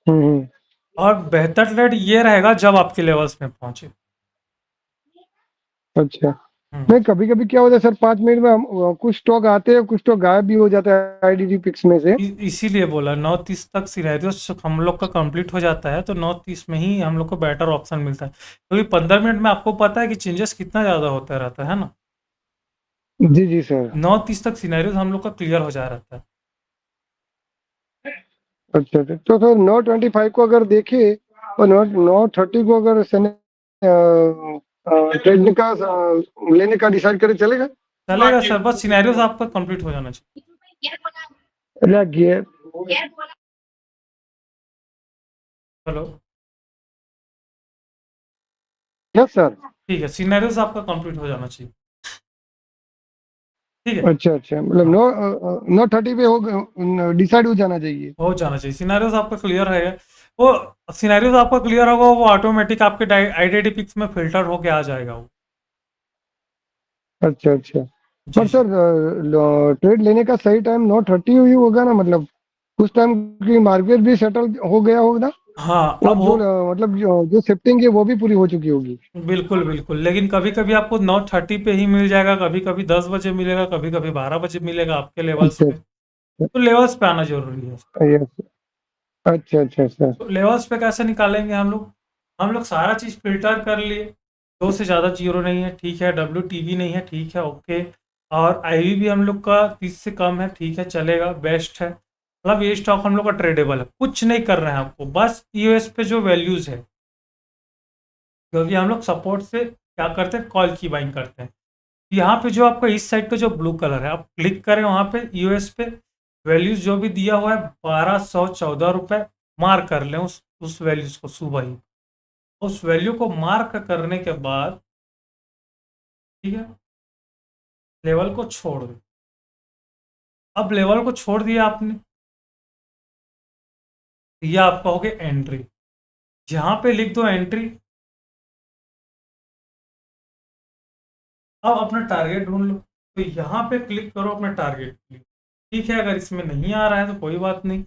हम्म। और बेहतर ट्रेड ये रहेगा जब आपके लेवल्स में पहुंचे। अच्छा, हम्म, नहीं कभी कभी क्या होता है सर, 5 मिनट में कुछ स्टॉक आते हैं, कुछ स्टॉक गायब भी हो जाता है आईडीडी पिक्स में से। इसीलिए बोला 9:30 तक सिनेरियो हम लोग का कंप्लीट हो जाता है, तो 9:30 में ही हम लोग को बेटर ऑप्शन मिलता है, क्योंकि 15 मिनट में आपको पता है कि चेंजेस कितना ज़्यादा होता रहता है ना। जी जी सर। 9:30 तक सिनेरियो हम लोग का क्लियर हो जा रहता है। अच्छा अच्छा, तो सर 9:25 को अगर देखे और 9:30 को अगर ट्रेड का लेने का डिसाइड करे, चलेगा? चलेगा सर, बस सिनेरियोज आपका कंप्लीट हो जाना चाहिए। गियर। चलो यस सर। ठीक है, सिनेरियोज आपका कंप्लीट हो जाना चाहिए। ठीक है, अच्छा अच्छा, मतलब हाँ 9:30 पे हो डिसाइड हो जाना चाहिए। हो जाना चाहिए, सिनेरियोज आपका क्लियर है। वो सिनेरियोज आपका क्लियर होगा, वो ऑटोमेटिक आपके आईडी पिक्स में फिल्टर होके आ जाएगा वो। अच्छा अच्छा, जी पर जी, सर ट्रेड लेने का सही टाइम 9:30 ही होगा ना, मतलब उस टाइम की मार्केट भी सेटल हो गया होगा, हाँ और अब हो, जो मतलब जो शिफ्टिंग है वो भी पूरी हो चुकी होगी। बिल्कुल बिल्कुल, लेकिन कभी कभी आपको 9:30 पे ही मिल जाएगा, कभी कभी 10 बजे मिलेगा, कभी कभी 12 बजे मिलेगा आपके लेवल्स अच्छा पे। तो लेवल्स पे आना जरूरी है। यस। अच्छा अच्छा सर। तो लेवल्स पे कैसे निकालेंगे हम लोग, हम लोग सारा चीज फिल्टर कर लिए। 2 से ज़्यादा जीरो नहीं है, ठीक है। WTV नहीं है, ठीक है, ओके। और IV भी हम लोग का 30 से कम है, ठीक है, चलेगा, बेस्ट है। मतलब ये स्टॉक हम लोग का ट्रेडेबल है। कुछ नहीं कर रहे हैं आपको, बस यूएस पे जो वैल्यूज़ है, क्योंकि हम लोग सपोर्ट से क्या करते हैं, कॉल की बाइंग करते हैं। यहाँ पे जो आपका इस साइड पे जो ब्लू कलर है, आप क्लिक करें वहाँ पे यूएस पे, वैल्यूज जो भी दिया हुआ है 1214 रुपये, मार्क कर लें उस वैल्यूज को सुबह ही। उस वैल्यू को मार्क करने के बाद, ठीक है, लेवल को छोड़ दो। अब लेवल को छोड़ दिया आपने, ये आपका हो गया एंट्री। यहाँ पे लिख दो एंट्री। अब अपना टारगेट ढूंढ लो, तो यहाँ पे क्लिक करो अपना टारगेट के लिए। ठीक है, अगर इसमें नहीं आ रहा है तो कोई बात नहीं।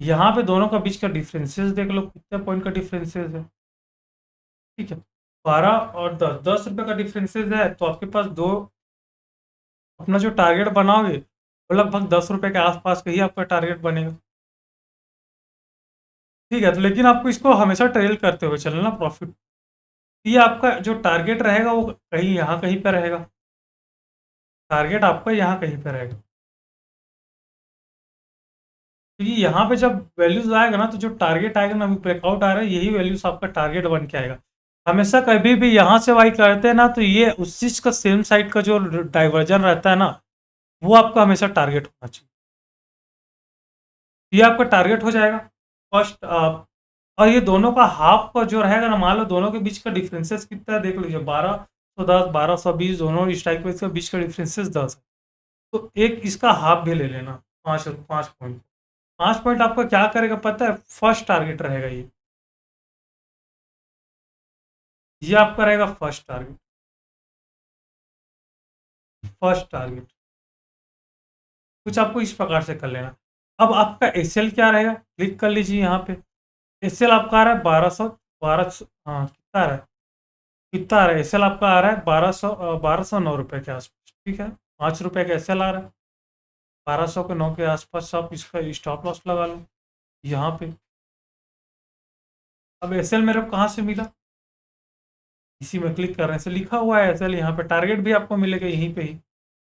यहाँ पे दोनों का बीच का डिफरेंसेस देख लो, कितने पॉइंट का डिफरेंसेस है। ठीक है, 12 और 10 10 रुपए का डिफरेंसेस है, तो आपके पास दो, अपना जो टारगेट बनाओगे वो लगभग 10 रुपए के आसपास का ही आपका टारगेट बनेगा। ठीक है, तो लेकिन आपको इसको हमेशा ट्रेल करते हुए चलना प्रॉफिट। ये आपका जो टारगेट रहेगा वो कहीं यहाँ कहीं पे रहेगा, टारगेट आपका यहाँ कहीं पे रहेगा। क्योंकि यहाँ पे जब वैल्यूज आएगा ना, तो जो टारगेट आएगा ना, ब्रेकआउट आ रहा है, यही वैल्यूज आपका टारगेट बन के आएगा। हमेशा कभी भी यहाँ से बाई करते हैं ना, तो ये उस चीज का सेम साइड का जो डाइवर्जन रहता है ना, वो आपका हमेशा टारगेट होना चाहिए। ये आपका टारगेट हो जाएगा फर्स्ट। और ये दोनों का हाफ का जो रहेगा ना, मान लो दोनों के बीच का डिफरेंसेस कितना है, देख लीजिए, 1210 1220, दोनों स्ट्राइक प्राइस के बीच का डिफरेंसेस 10 है। तो एक इसका हाफ भी ले लेना, 5 पॉइंट। 5 पॉइंट आपका क्या करेगा पता है, फर्स्ट टारगेट रहेगा ये आपका रहेगा फर्स्ट टारगेट। फर्स्ट टारगेट कुछ आपको इस प्रकार से कर लेना। अब आपका एसएल क्या रहेगा, क्लिक कर लीजिए यहाँ पे। एसएल आपका आ रहा है 1200, हाँ कितना आ रहा है, कितना आ रहा है एसएल आपका आ रहा है 1209 रुपये के आसपास। ठीक है, 5 रुपये का एसएल आ रहा है, 1200 के 9 के आसपास आप इसका स्टॉप लॉस लगा लो यहाँ पे। अब एसएल मेरे को कहाँ से मिला, इसी में क्लिक करने से लिखा हुआ है एसएल, यहाँ पे टारगेट भी आपको मिलेगा यहीं पे ही।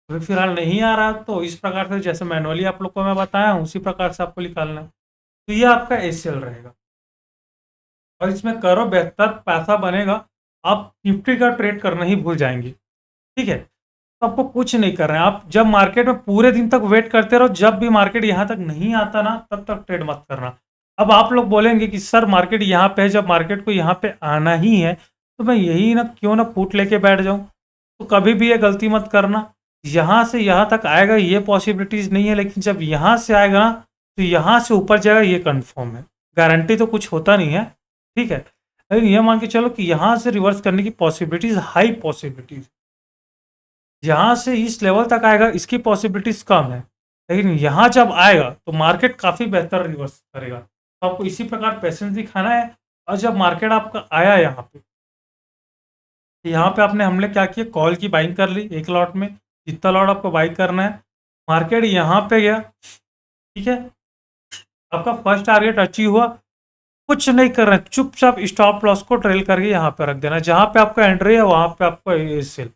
अभी फिलहाल नहीं आ रहा, तो इस प्रकार से जैसे मैनुअली आप लोग को मैं बताया हूँ, उसी प्रकार से आपको निकालना है। तो ये आपका एसएल रहेगा, और इसमें करो बेहतर पैसा बनेगा। आप निफ्टी का ट्रेड करना ही भूल जाएंगे। ठीक है, तो आपको कुछ नहीं कर रहे हैं, आप जब मार्केट में पूरे दिन तक वेट करते रहो, जब भी मार्केट यहाँ तक नहीं आता ना, तब तक ट्रेड मत करना। अब आप लोग बोलेंगे कि सर मार्केट यहाँ पे है, जब मार्केट को यहाँ पे आना ही है, तो मैं यही ना क्यों ना पुट लेके बैठ जाऊं। तो कभी भी ये गलती मत करना। यहाँ से यहाँ तक आएगा ये पॉसिबिलिटीज नहीं है, लेकिन जब यहाँ से आएगा ना, तो यहाँ से ऊपर जाएगा ये कंफर्म है। गारंटी तो कुछ होता नहीं है, ठीक है, लेकिन ये मान के चलो कि यहाँ से रिवर्स करने की पॉसिबिलिटीज, हाई पॉसिबिलिटीज। यहाँ से इस लेवल तक आएगा, इसकी पॉसिबिलिटीज कम है, लेकिन यहाँ जब आएगा तो मार्केट काफ़ी बेहतर रिवर्स करेगा। तो आपको इसी प्रकार पेशेंस दिखाना है। और जब मार्केट आपका आया यहाँ पे, तो यहाँ पे आपने हमने क्या किया, कॉल की बाइंग कर ली एक लॉट में, जितना लॉट आपको बाई करना है। मार्केट यहाँ पे गया, ठीक है, आपका फर्स्ट टारगेट अचीव हुआ, कुछ नहीं कर रहे हैं, चुपचाप स्टॉप लॉस को ट्रेल करके यहाँ पे रख देना। जहाँ पे आपका एंट्री है वहाँ पे आपका सेल,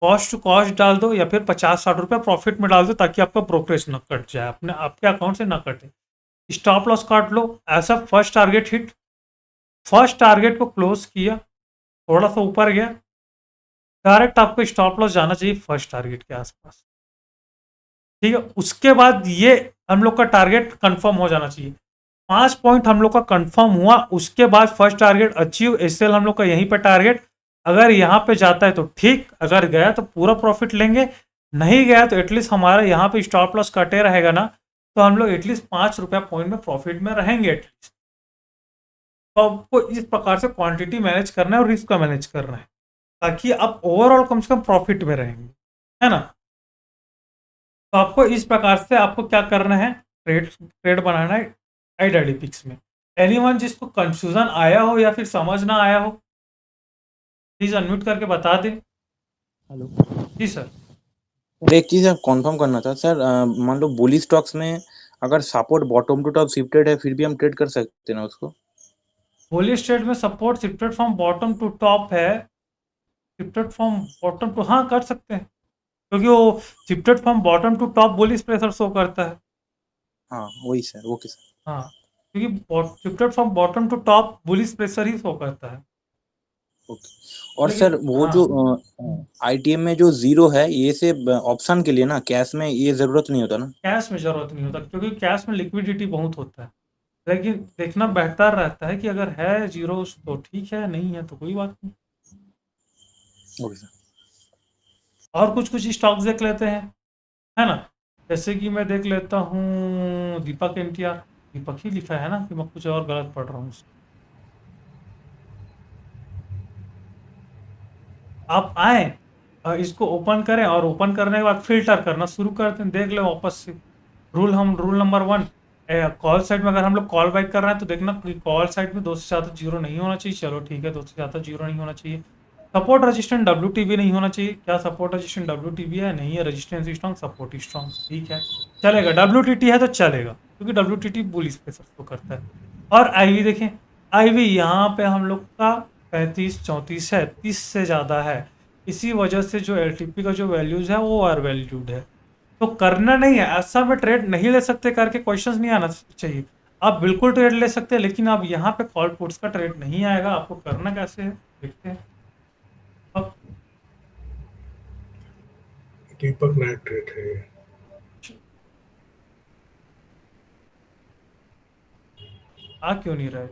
कॉस्ट टू कॉस्ट डाल दो, या फिर 50-60 रुपये प्रॉफिट में डाल दो, ताकि आपका ब्रोकरेज ना कट जाए, अपने आपके अकाउंट से ना कटे। स्टॉप लॉस काट लो, ऐसा first target hit, first target को क्लोज किया, थोड़ा सा ऊपर गया, डायरेक्ट आपको स्टॉप लॉस जाना चाहिए फर्स्ट टारगेट के आसपास। ठीक है, उसके बाद ये हम लोग का टारगेट कंफर्म हो जाना चाहिए। 5 पॉइंट हम लोग का कंफर्म हुआ, उसके बाद फर्स्ट टारगेट अचीव, एसएल हम लोग का यहीं पे टारगेट। अगर यहाँ पे जाता है तो ठीक, अगर गया तो पूरा प्रॉफिट लेंगे, नहीं गया तो एटलीस्ट हमारा यहाँ पे स्टॉप लॉस कटे रहेगा ना, तो हम लोग एटलीस्ट 5 रुपया पॉइंट में प्रॉफिट में रहेंगे एटलीस्ट। तो आपको इस प्रकार से क्वांटिटी मैनेज करना है और रिस्क का मैनेज करना है, ताकि आप ओवरऑल कम से कम प्रॉफिट में रहेंगे, है ना। तो आपको इस प्रकार से आपको क्या करना है, ट्रेड ट्रेड बनाना है आईडाइडिपिक्स में। एनीवन जिसको कंफ्यूजन आया हो या फिर समझ ना आया हो, प्लीज अनम्यूट करके बता दें। हेलो जी सर। सर, एक चीज़ कंफर्म करना था सर। मान लो बुली स्टॉक्स में अगर support bottom to top shifted है, फिर भी हम ट्रेड कर सकते हैं ना उसको? बुलिश ट्रेड में support shifted from bottom to top है, शिफ्टेड फ्रॉम बॉटम टू, हाँ कर सकते हैं, क्योंकि वो shifted from bottom to top bullish pressure show करता है। हाँ वही सर, ओके सर। हाँ, क्योंकि shifted from bottom to top bullish pressure ही शो करता है। ओके। और लेकिन सर वो जो हाँ, आईटीएम में जो जीरो है, ये से ऑप्शन के लिए ना, कैश में ये जरूरत नहीं होता ना। कैश में ज़रूरत नहीं होता, क्योंकि कैश में लिक्विडिटी बहुत होता है। लेकिन देखना बेहतर रहता है कि अगर है ज़ीरो तो ठीक है, नहीं है तो कोई बात नहीं। Okay sir. और कुछ स्टॉक्स देख लेते हैं, है ना? जैसे कि मैं देख लेता हूँ दीपक एनटीआर, दीपक ही लिखा है ना कि मैं कुछ और गलत पढ़ रहा हूँ? आप आए इसको ओपन करें और ओपन करने के बाद फिल्टर करना शुरू करते हैं, देख लें वापस से। Rule number one, call side में अगर हम लोग कॉल बाइक कर रहे हैं तो देखना कि कॉल साइड में 2 से ज़्यादा जीरो नहीं होना चाहिए। चलो ठीक है, 2 से ज़्यादा जीरो नहीं होना चाहिए। सपोर्ट रजिस्टेंस डब्ल्यू नहीं होना चाहिए। क्या सपोर्ट रजिस्टेंस डब्ल्यू है? नहीं है। रजिस्टेंस स्ट्रॉन्ग, सपोर्ट स्ट्रॉन्ग, ठीक है, चलेगा। डब्ल्यू है तो चलेगा, क्योंकि डब्ल्यू बुलिश प्रेशर शो करता है। और आईवी देखें, आईवी यहाँ पे हम लोग का 35-34 है, 30 से ज़्यादा है। इसी वजह से जो एलटीपी का जो वैल्यूज है वो ओवर वैल्यूड है। तो करना नहीं है ऐसा, में ट्रेड नहीं ले सकते करके क्वेश्चंस नहीं आना चाहिए। आप बिल्कुल ट्रेड ले सकते हैं, लेकिन आप यहाँ पे कॉल पुट्स का ट्रेड नहीं आएगा। आपको करना कैसे है देखते हैं अब। दीपक नाइट ट्रेड है ये। आ क्यों नहीं रहा है?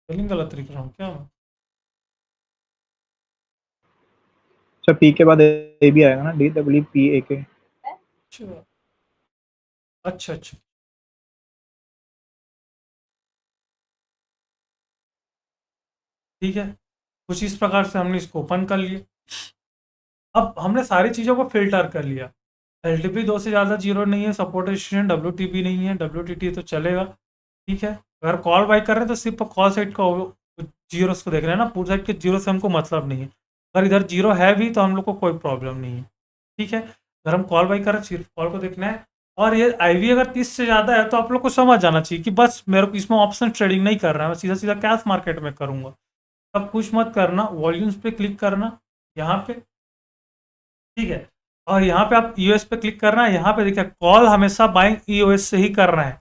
स्पेलिंग गलत लिख रहा हूँ क्या मैं? अच्छा, पी के बाद ए भी आएगा ना, DWPAK। अच्छा अच्छा अच्छा, ठीक है। कुछ इस प्रकार से हमने इसको ओपन कर लिया। अब हमने सारी चीज़ों को फिल्टर कर लिया। एलटीपी 2 से ज़्यादा जीरो नहीं है, सपोर्ट रजिस्टेंस डब्ल्यूटीपी नहीं है, डब्ल्यूटीटी तो चलेगा, ठीक है। अगर कॉल बाई कर रहे हैं तो सिर्फ कॉल साइड का जीरोस को देख रहे हैं ना, पुट साइड के जीरो से हमको मतलब नहीं है। अगर इधर जीरो है भी तो हम लोग को कोई प्रॉब्लम नहीं है, ठीक है। अगर हम कॉल बाई कर रहे हैं सिर्फ कॉल को देखना है। और ये आईवी अगर 30 से ज़्यादा है तो आप लोग को समझ जाना चाहिए कि बस मेरे को इसमें ऑप्शन ट्रेडिंग नहीं कर रहा है, मैं सीधा सीधा कैश मार्केट में करूँगा। तब कुछ मत करना, वॉल्यूम्स पे क्लिक करना यहाँ पे, ठीक है। और यहाँ पे आप ईओएस पे क्लिक करना है। यहाँ पे देखिए कॉल हमेशा बाइंग ईओएस से ही करना है।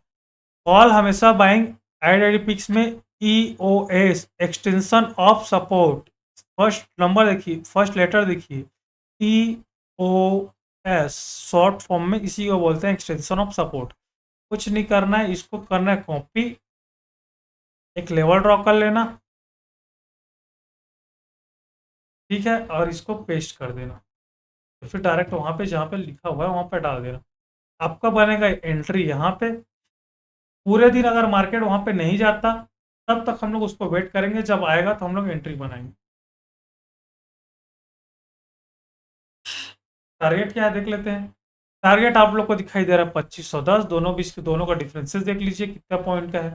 कॉल हमेशा बाइंग आईडीपिक्स में EOS extension of support, first number देखिए, फर्स्ट लेटर देखिए, ईओएस शॉर्ट फॉर्म में इसी को बोलते हैं एक्सटेंशन ऑफ सपोर्ट। कुछ नहीं करना है, इसको करना है कॉपी, एक लेवल ड्रॉ कर लेना, ठीक है, और इसको पेस्ट कर देना। तो फिर डायरेक्ट वहाँ पे जहाँ पे लिखा हुआ है वहाँ पे डाल देना। आपका बनेगा एंट्री यहाँ पे। पूरे दिन अगर मार्केट वहाँ पे नहीं जाता तब तक हम लोग उसको वेट करेंगे, जब आएगा तो हम लोग एंट्री बनाएंगे। टारगेट क्या है देख लेते हैं। टारगेट आप लोग को दिखाई दे रहा है 2510, दोनों बीच के दोनों का डिफरेंसेस देख लीजिए कितना पॉइंट का है।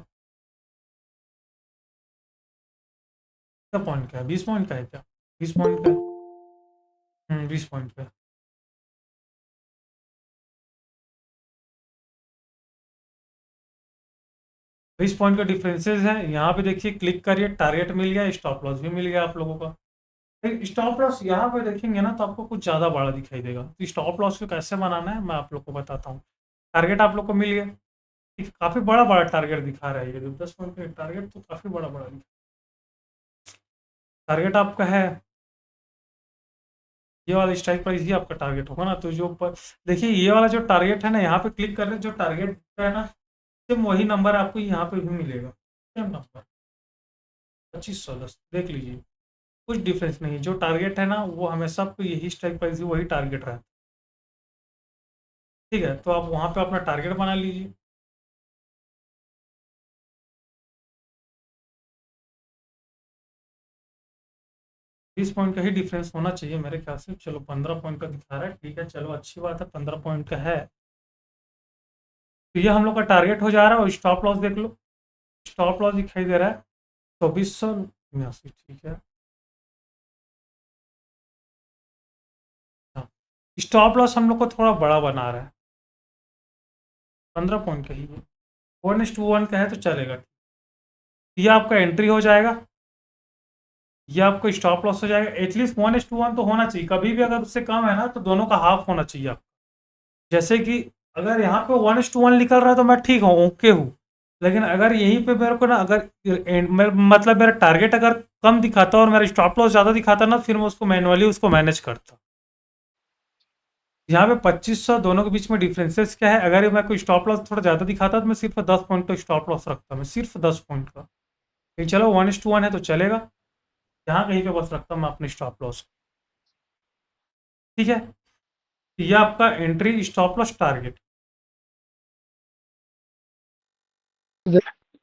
कितना पॉइंट का है? 20 पॉइंट का है क्या? 20 पॉइंट का है। 20 पॉइंट का है। 20 पॉइंट का डिफरेंसेस है। यहाँ पे देखिए, क्लिक करिए, टारगेट मिल गया, स्टॉप लॉस भी मिल गया आप लोगों का। स्टॉप लॉस यहाँ पे देखेंगे ना तो आपको कुछ ज़्यादा बड़ा दिखाई देगा। तो स्टॉप लॉस को कैसे बनाना है मैं आप लोग को बताता हूँ। टारगेट आप लोग को मिल गया, ठीक, काफ़ी बड़ा बड़ा टारगेट दिखा रहा है ये 10 पॉइंट का टारगेट, तो काफ़ी बड़ा बड़ा टारगेट आपका है। ये वाला स्ट्राइक प्राइस ही आपका टारगेट होगा ना। तो जो देखिए ये वाला जो टारगेट है ना, यहाँ पे क्लिक करने जो टारगेट है ना, सेम वही नंबर आपको यहाँ पे भी मिलेगा, सेम नंबर 2510, देख लीजिए कुछ डिफरेंस नहीं है। जो टारगेट है ना वो हमेशा आपको यही स्ट्राइक प्राइस ही वही टारगेट रहता है, ठीक है। तो आप वहाँ पे अपना टारगेट बना लीजिए। बीस पॉइंट का ही डिफरेंस होना चाहिए मेरे ख्याल से। चलो 15 पॉइंट का दिखा रहा है, ठीक है, चलो अच्छी बात है, 15 पॉइंट का है। तो ये हम लोग का टारगेट हो जा रहा है। और स्टॉप लॉस देख लो, स्टॉप लॉस दिखाई दे रहा है 2489, ठीक है। हाँ, स्टॉप लॉस हम लोग को थोड़ा बड़ा बना रहा है, 15 पॉइंट का ही है, 1:1 का है तो चलेगा। ये आपका एंट्री हो जाएगा, ये आपको स्टॉप लॉस हो जाएगा। एटलीस्ट 1:1 तो होना चाहिए, कभी भी अगर उससे कम है ना तो दोनों का हाफ होना चाहिए आपका। जैसे कि अगर यहाँ पे 1:1 निकल रहा है तो मैं ठीक हूँ, ओके हूँ, लेकिन अगर यहीं पे मेरे को ना अगर मतलब मेरा टारगेट अगर कम दिखाता और मेरा स्टॉप लॉस ज़्यादा दिखाता ना, फिर मैं उसको मैनुअली उसको मैनेज करता। यहाँ पे 2500 दोनों के बीच में डिफरेंसेस क्या है, अगर मैं कोई स्टॉप लॉस थोड़ा ज़्यादा दिखाता तो मैं सिर्फ 10 पॉइंट का स्टॉप लॉस रखता, मैं सिर्फ 10 पॉइंट का। लेकिन चलो 1:1 है तो चलेगा, यहाँ कहीं पे बस रखता हूँ मैं अपने स्टॉप लॉस। ठीक है, ये आपका एंट्री, स्टॉप लॉस, टारगेट।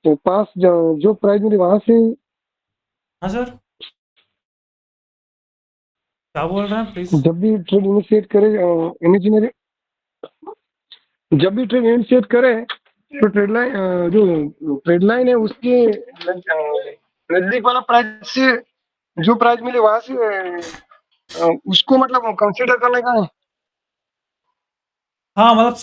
तो पास जो प्राइस मिली वहां से हाँ सर, क्या बोल रहे हैं प्लीज? जब भी ट्रेड इनिशिएट करे जब भी ट्रेड इनिशिएट करे तो ट्रेड लाइन है उसके नजदीक वाला प्राइस से जो प्राइस मिले वहां से उसको मतलब कंसीडर करने का है। हाँ, मतलब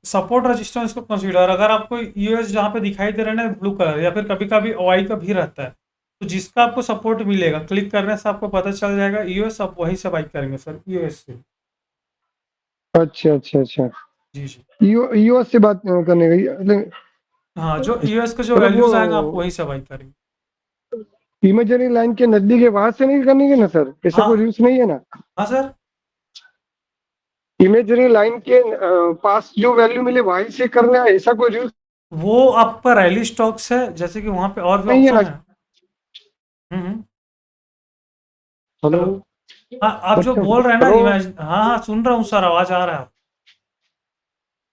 सपोर्ट रेजिस्टेंस को कंसीडर, अगर आपको यूएस जहाँ पे दिखाई दे रहा है ना ब्लू कलर, या फिर कभी कभी ओआई का भी रहता है, तो जिसका आपको सपोर्ट मिलेगा क्लिक करने से आपको पता चल जाएगा यूएस, आप वहीं से बाई करेंगे सर, यूएस से। अच्छा अच्छा अच्छा, जी जी, यूएस से बात करने का हाँ, जो यूएस का जो मतलब वैल्यूज आएगा आप वो वहीं से बाई करेंगे। इमेजरी लाइन के नजदीक है वहां से नहीं करनी है ना सर, ऐसा हाँ कोई रूल्स नहीं है ना? हाँ सर, इमेजरी लाइन के पास जो वैल्यू मिले वहीं से करना है, ऐसा कोई रूल्स वो आपका रैली स्टॉक्स है, जैसे कि वहाँ पे और भी नहीं है ऑप्शन ना? है। हेलो हेलो, हाँ, आप जो बोल रहे हैं ना हेलो, इमेज, हाँ हाँ सुन रहा हूँ सर, आवाज आ रहा है।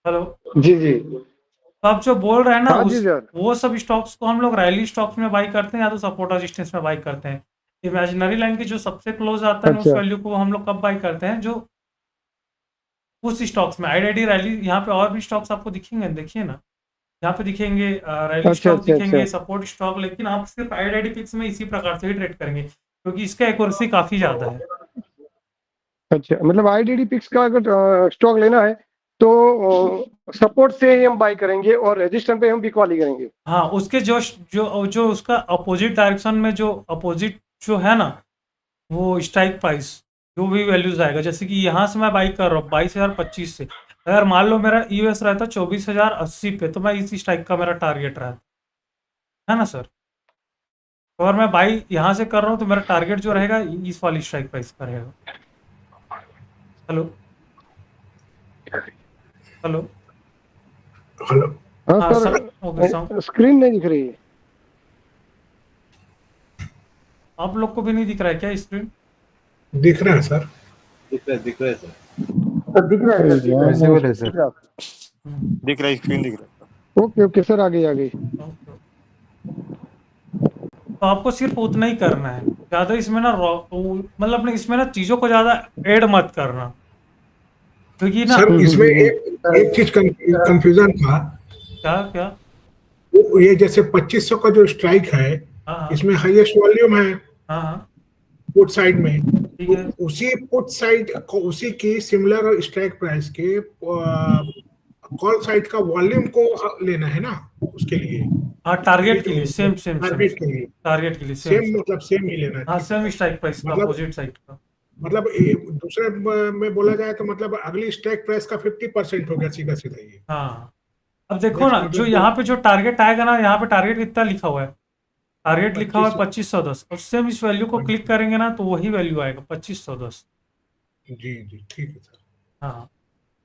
हेलो, जी जी, तो आप जो बोल रहे हैं ना हाँ जी उस सर, वो सब स्टॉक्स को हम लोग रैली स्टॉक्स में बाई करते हैं या तो सपोर्ट रेजिस्टेंस में बाई करते हैं। इमेजिनरी लाइन की जो सबसे क्लोज आता है ना उस अच्छा वैल्यू को हम लोग कब बाई करते हैं, जो उस स्टॉक्स में आईडी रैली, यहाँ पे और भी स्टॉक्स आपको दिखेंगे, देखिए ना, यहाँ पे दिखेंगे रैली अच्छा स्टॉक्स अच्छा अच्छा दिखेंगे, सपोर्ट स्टॉक, लेकिन आप सिर्फ आईडी पिक्स में इसी प्रकार से ही ट्रेड करेंगे क्योंकि इसका एक्यूरेसी काफी ज्यादा है। अच्छा, मतलब आईडीडी पिक्स का अगर स्टॉक लेना है तो सपोर्ट से ही हम बाई करेंगे और रजिस्टर पे हम बिक वाली करेंगे। हाँ, उसके जो जो जो उसका अपोजिट डायरेक्शन में जो अपोजिट जो है ना, वो स्ट्राइक प्राइस जो भी वैल्यूज आएगा, जैसे कि यहाँ से मैं बाई कर रहा हूँ 22,025 से, अगर मान लो मेरा यूएस रहता 24,080 पे, तो मैं इसी स्ट्राइक का मेरा टारगेट रहता है ना सर। तो अगर मैं बाई यहाँ से कर रहा हूँ तो मेरा टारगेट जो रहेगा इस वाली स्ट्राइक प्राइस का रहेगा। Hello hello, hello. हाँ हाँ sir, okay sir, sir, screen नहीं दिख रही है। आप लोग को भी नहीं दिख रहा है क्या स्क्रीन? दिख रहा है सर। दिख रहा है सर, दिख रहा है सर, विजिबल है सर, दिख रहा दिख रहा है, स्क्रीन दिख रहा है। है। ओके ओके सर, आ गई आ गई। ओके, तो आपको सिर्फ उतना ही करना है, ज़्यादा इसमें ना मतलब अपने इसमें ना चीज़ों को ज़्यादा ऐड मत करना, क्योंकि ना सर इसमें एक चीज कंफ्यूजन था। क्या क्या। ये जैसे 2500 का जो स्ट्राइक है, हाँ हाँ इसमें हाईएस्ट वॉल्यूम है हाँ हाँ, पुट साइड में, ठीक तो है। उसी पुट साइड को, उसी की सिमिलर स्ट्राइक प्राइस के कॉल साइड का वॉल्यूम को लेना है ना उसके लिए। हाँ, ये टारगेट के जो लिए सेम सेम सेम, टारगेट के लिए टारगेट के लिए सेम सेम, सेम। मतलब सेम ही लेना हाँ, है। सेम स्ट्राइक प्राइस का मतलब अपोजिट साइड का। मतलब दूसरे में बोला जाए तो मतलब अगली स्ट्राइक प्राइस का 50% हो गया सीधा सीधा ये। हाँ, अब देखो नेक्स्ट ना, जो मतलब यहाँ पे जो टारगेट आएगा ना, यहाँ पे टारगेट कितना लिखा हुआ है, टारगेट लिखा हुआ है 2500। 2510, और सेम इस वैल्यू को क्लिक करेंगे ना तो वही वैल्यू आएगा 2510। जी जी ठीक है सर। हाँ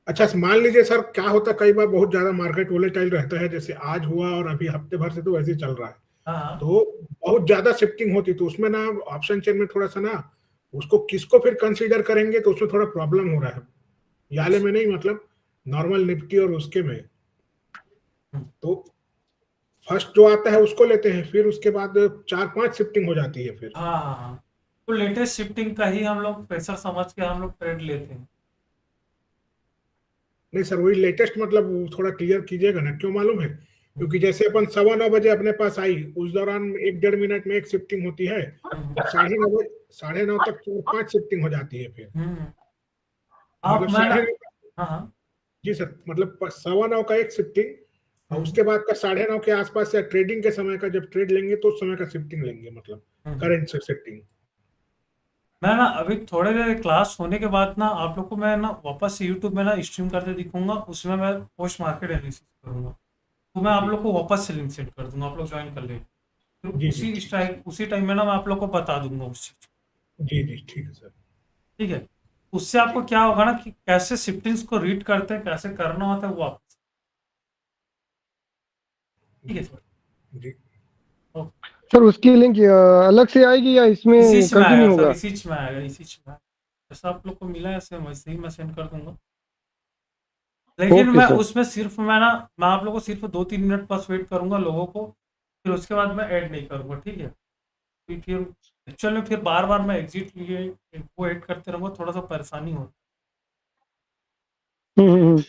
अच्छा मान लीजिए सर, क्या होता है कई बार बहुत ज्यादा मार्केट वोलेटाइल रहता है, जैसे आज हुआ और अभी हफ्ते भर से तो वैसे ही चल रहा है, हाँ, तो बहुत ज्यादा शिफ्टिंग होती, तो उसमें ना ऑप्शन चेन में थोड़ा सा ना उसको किसको फिर कंसीडर करेंगे, तो उसमें थोड़ा प्रॉब्लम हो रहा है। याले में नहीं, मतलब नॉर्मल निफ्टी और उसके में, तो फर्स्ट जो आता है उसको लेते हैं, फिर उसके बाद 4-5 शिफ्टिंग हो जाती है फिर। हाँ हाँ हाँ, तो लेटेस्ट शिफ्टिंग का ही हम लोग प्रेशर समझ के हम लोग ट्रेड लेते हैं। नहीं सर, वही लेटेस्ट मतलब थोड़ा क्लियर कीजिएगा ना, क्यों मालूम है, क्योंकि जैसे अपन 9:15 अपने पास आई, उस दौरान 1-1.5 मिनट में एक शिफ्टिंग होती है, और 9:30 तक 4-5 शिफ्टिंग हो जाती है फिर। आप मतलब मैं ना, 9:30, हाँ हाँ जी सर, मतलब 9:15 का एक शिफ्टिंग, और उसके बाद का 9:30 के आसपास या ट्रेडिंग के समय का जब ट्रेड लेंगे तो उस समय का शिफ्टिंग लेंगे, मतलब करंट से शिफ्टिंग। मैं ना अभी थोड़े देर क्लास होने के बाद ना आप लोग को मैं ना वापस से यूट्यूब में ना स्ट्रीम करते दिखूंगा, उसमें मैं पोस्ट मार्केट एनालिसिस करूंगा, तो मैं आप लोग को वापस से लिंक सेंड कर दूंगा, आप लोग ज्वाइन कर लेंगे। फिर जी जी उसी टाइम में ना मैं आप लोग को बता दूंगा उस चीज, जी जी, ठीक है सर। ठीक है। उससे आपको क्या होगा ना कि कैसे शिफ्टिंग्स को रीड करते हैं, कैसे करना होता है वो आप, ठीक है सर। जी ओके। सर उसकी लिंक अलग से आएगी या इसी इसमें चीज में आएगा कंटिन्यू सर, होगा? इसी चीज में आएगा, इसी चीज में आएगा। जैसा आप लोग को मिला है ऐसे वैसे ही मैं सेंड कर दूंगा। लेकिन ओके मैं सर। उसमें सिर्फ मैं आप लोगों को सिर्फ 2-3 मिनट बस वेट करूंगा लोगों को, फिर उसके बाद मैं ऐड नहीं करूंगा, ठीक है। फिर एक्चुअल में फिर बार बार मैं एग्जिट लिए वो ऐड करते रहूंगा, थोड़ा सा परेशानी हो। हम्म।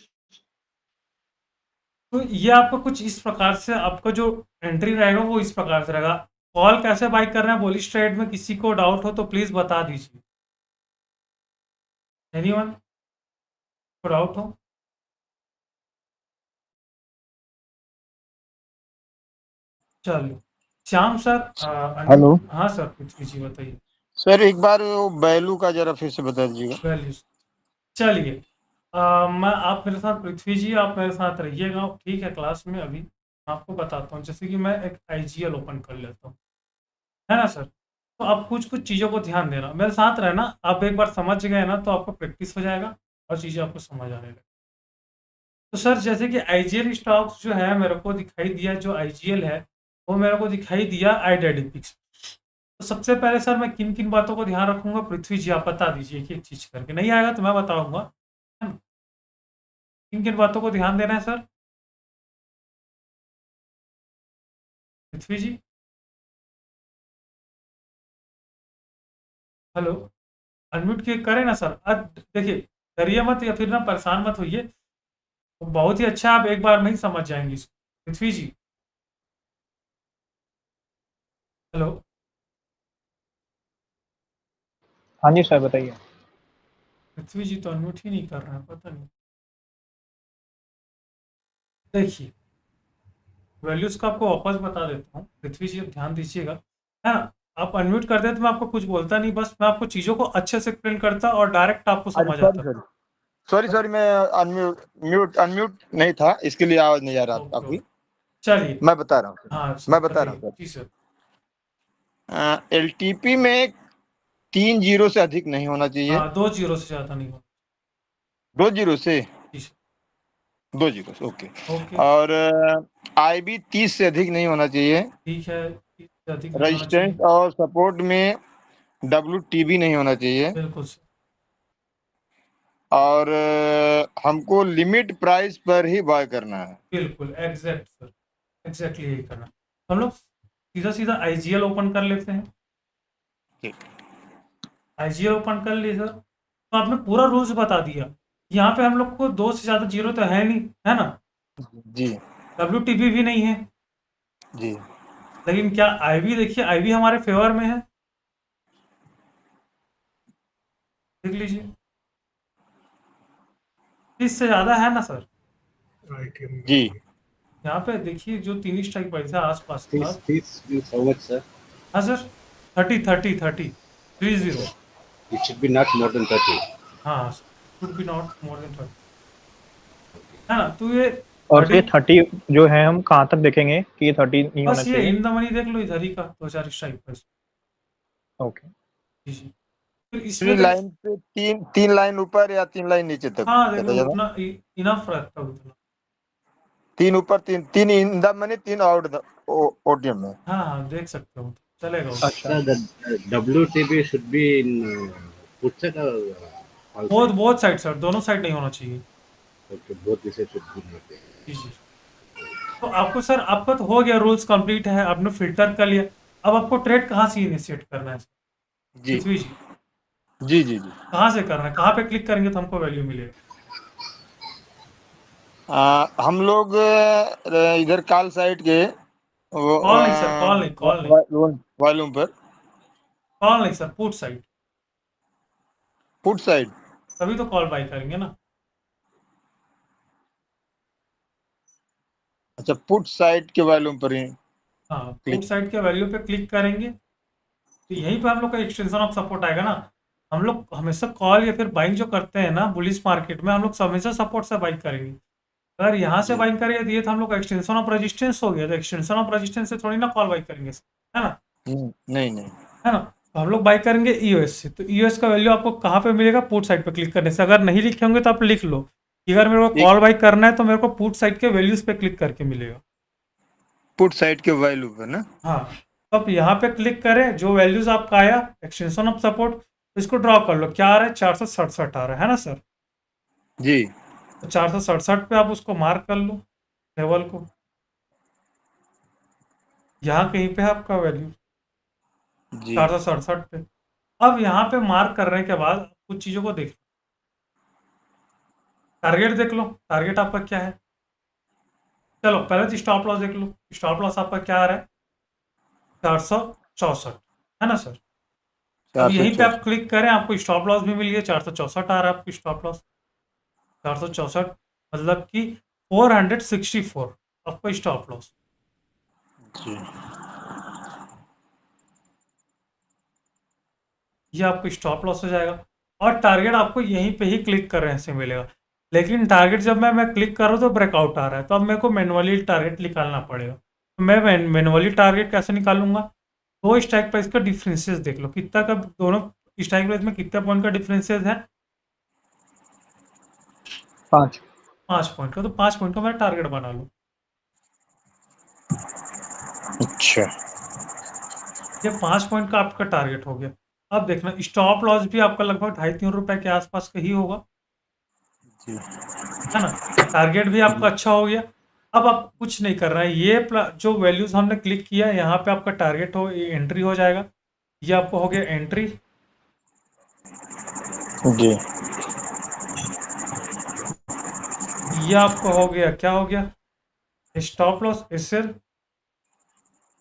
तो ये आपको कुछ इस प्रकार से आपका जो एंट्री रहेगा वो इस प्रकार से रहेगा। कॉल कैसे बाई करना है बुलिश ट्रेड में, किसी को डाउट हो तो प्लीज बता दीजिए। एनीवन को डाउट हो? चलो श्याम सर, हेलो। हाँ सर पृथ्वी जी बताइए। सर एक बार वो बैलू का जरा फिर से बता दीजिएगा। वैल्यूज, चलिए। मैं आप मेरे साथ पृथ्वी जी आप मेरे साथ रहिएगा, ठीक है। क्लास में अभी मैं आपको बताता हूँ, जैसे कि मैं एक आईजीएल ओपन कर लेता हूँ, है ना सर। तो आप कुछ कुछ चीज़ों को ध्यान देना, मेरे साथ रहना। आप एक बार समझ गए ना तो आपको प्रैक्टिस हो जाएगा और चीज़ें आपको समझ आने लगेगी। तो सर जैसे कि आईजीएल स्टॉक्स जो है मेरे को दिखाई दिया, जो आईजीएल है वो मेरे को दिखाई दिया आईडेडिपिक्स। तो सबसे पहले सर मैं किन किन बातों को ध्यान रखूंगा, पृथ्वी जी आप बता दीजिए एक एक चीज करके, नहीं आएगा तो मैं बताऊंगा, है ना? किन किन बातों को ध्यान देना है सर, पृथ्वी जी? हेलो, अनम्यूट के करें ना सर। अब देखिए, डरिए मत या फिर ना परेशान मत होइए, बहुत ही अच्छा, आप एक बार में ही समझ जाएंगे इसको। पृथ्वी जी, हेलो। हाँ जी सर बताइए। पृथ्वी जी तो अनम्यूट ही नहीं कर रहे हैं, पता नहीं। देखिए, वैल्यूज को आपको वापस बता देता हूँ, पृथ्वी जी आप ध्यान दीजिएगा, है ना। आप अनम्यूट कर दे तो मैं आपको कुछ बोलता नहीं, बस मैं आपको चीज़ों को अच्छे से एक्सप्लेन करता और डायरेक्ट आपको अरे समझ सॉरी आता। सॉरी सॉरी सॉरी, मैं अनम्यूट नहीं था, इसके लिए आवाज नहीं आ रहा ओके आपकी। ओके, चलिए। मैं बता रहा हूँ सर, हाँ सर मैं बता रहा बताइए हूँ जी सर। सर। एलटीपी में 3 जीरो से अधिक नहीं होना चाहिए। हाँ 2 जीरो से ज़्यादा नहीं हो। 2 जीरो से जी सर। 2 जीरो से ओके। ओके, और आईबी 30 से अधिक नहीं होना चाहिए। ठीक है, इससे अधिक नहीं होना रेजिस्टेंस चाहिए। और सपोर्ट में WTB नहीं होना चाहिए। बिल्कुल सर। और हमको लिमिट प्राइस पर ही बाय करना है। बिल्कुल एग्जैक्ट सर, एग्जैक्टली यही करना। हम लोग सीधा सीधा आईजीएल ओपन कर लेते हैं। ठीक। आईजीएल ओपन कर लिए सर, तो आपने पूरा रूल्स बता दिया। यहाँ पे हम लोग को 2 से ज़्यादा जीरो तो है नहीं, है ना। जी WTB भी नहीं है, जी लेकिन क्या आईवी, देखिए आईवी हमारे फेवर में है, देख लीजिए 30 से ज़्यादा है ना सर। आईटीएम जी। यहाँ पे देखिए जो 3 स्ट्राइक प्राइस है आसपास का। This means how much, sir? हाँ sir, 30 It should be not more than 30. हाँ, should be not more than 30, है ना। तो ये और 30, ये 30 जो है हम कहाँ तक देखेंगे कि ये 30 नहीं होना बस ये चाहिए? इन द मनी देख लो इधर ही का 2 4 स्ट्राइक प्राइस। ओके। जी जी। फिर इसमें 3 देख, लाइन पे 3 लाइन ऊपर या 3 लाइन नीचे तक हाँ देख ज्यादा लो ज्यादा। उतना इनफ रहता है उतना। 3 ऊपर 3 in the money 3 out the OTM में। हाँ हाँ देख सकते हो, चलेगा उतना। अच्छा। Sir, the WTB should be in put side or all both side? Both side sir, दोनों साइड नहीं होना चाहिए। Okay, both the side should be not there. जी जी। तो आपको सर, आपका तो हो गया, रूल्स कंप्लीट है, आपने फिल्टर कर लिया। अब आपको ट्रेड कहाँ से इनिशिएट करना है जी पृथ्वी जी? जी जी जी। कहाँ से करना है, कहाँ पे क्लिक करेंगे तो हमको वैल्यू मिलेगा? हम लोग इधर काल साइड के कॉल नहीं सर, कॉल नहीं, कॉल नहीं, वॉल्यूम पर कॉल नहीं sir, put side. Put side. तभी तो कॉल बाई करेंगे ना। अच्छा, पुट साइड के वैल्यू पर ही हाँ, पुट क्लिक। साइड के वैल्यू पे क्लिक करेंगे तो यहीं पे हम लोग का एक्सटेंशन ऑफ सपोर्ट आएगा ना। हम लोग हमेशा कॉल या फिर बाइंग जो करते हैं ना बुलिश मार्केट में, हम लोग हमेशा सपोर्ट से बाइंग करेंगे। अगर यहाँ से जी। बाइंग करेंगे तो ये तो हम लोग का एक्सटेंशन ऑफ रेजिस्टेंस हो गया, तो एक्सटेंशन ऑफ रेजिस्टेंस से थोड़ी ना कॉल बाइंग करेंगे, है ना। नहीं नहीं। है ना। तो हम लोग बाई करेंगे ईओएस से, तो ईओएस का वैल्यू आपको कहाँ पे मिलेगा, पुट साइड पे क्लिक करने से। अगर नहीं लिखे होंगे तो आप लिख लो कि अगर मेरे को एक कॉल बाई करना है तो मेरे को पुट साइड के वैल्यूज पे क्लिक करके मिलेगा। पुट साइड के वैल्यू पर ना। हाँ, तो आप यहाँ पे क्लिक करें, जो वैल्यूज आपका आया एक्सटेंशन ऑफ सपोर्ट, इसको ड्रॉ कर लो। क्या आ रहा है, 467 आ रहा है ना सर। जी तो 467 पे आप उसको मार्क कर लो लेवल को, यहाँ कहीं पे है आपका वैल्यू जी 467 पे। अब यहाँ पे मार्क करने के बाद कुछ चीज़ों को देख लो, टारगेट देख लो, टारगेट आपका क्या है। चलो पहले तो स्टॉप लॉस देख लो, स्टॉप लॉस आपका क्या आ रहा है, 464, है ना सर। अब यहीं पे 464। आप क्लिक करें, आपको स्टॉप लॉस भी मिल गया, 464 आ रहा है आपकी स्टॉप लॉस। 464 मतलब कि 464 आपका स्टॉप लॉस। जी ये आपको स्टॉप लॉस हो जाएगा। और टारगेट आपको यहीं पे ही क्लिक कर रहे से मिलेगा। लेकिन टारगेट जब मैं क्लिक कर रहा हूँ तो ब्रेकआउट आ रहा है, तो अब मेरे को मैनुअली टारगेट निकालना पड़ेगा। तो मैं मैनुअली टारगेट कैसे निकालूंगा, दो स्ट्राइक प्राइस का डिफरेंसेस देख लो, कितना का दोनों स्ट्राइक प्राइस में कितने पॉइंट का डिफरेंसेस है, 5। 5 पॉइंट का। तो 5 पॉइंट का मैं टारगेट बना लूँ। अच्छा। ये 5 पॉइंट का आपका टारगेट हो गया। अब देखना स्टॉप लॉस भी आपका लगभग 2.5-3 रुपए के आसपास का ही होगा, जी है ना। टारगेट भी आपका अच्छा हो गया। अब आप कुछ नहीं कर रहे हैं, ये जो वैल्यूज हमने क्लिक किया यहाँ पे आपका टारगेट हो, ये एंट्री हो जाएगा। ये आपको हो गया एंट्री। जी ये आपको हो गया, क्या हो गया, स्टॉप लॉस एसएल।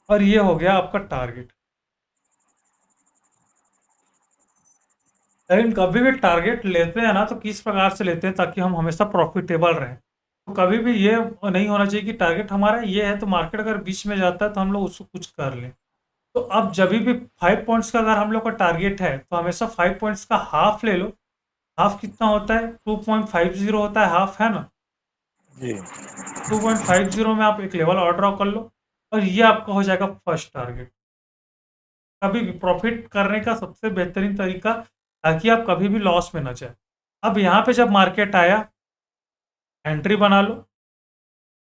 और ये हो गया आपका टारगेट। लेकिन कभी भी टारगेट लेते हैं ना तो किस प्रकार से लेते हैं ताकि हम हमेशा प्रॉफिटेबल रहें। तो कभी भी ये नहीं होना चाहिए कि टारगेट हमारा ये है तो मार्केट अगर बीच में जाता है तो हम लोग उसको कुछ कर लें। तो अब जब भी 5 पॉइंट्स का अगर हम लोग का टारगेट है तो हमेशा 5 पॉइंट्स का हाफ ले लो। हाफ कितना होता है, 2.50 होता है हाफ, है ना। जी 2.50 में आप एक लेवल और ड्रॉ कर लो और ये आपका हो जाएगा फर्स्ट टारगेट। कभी भी प्रॉफिट करने का सबसे बेहतरीन तरीका, ताकि आप कभी भी लॉस में ना जाए। अब यहाँ पे जब मार्केट आया, एंट्री बना लो,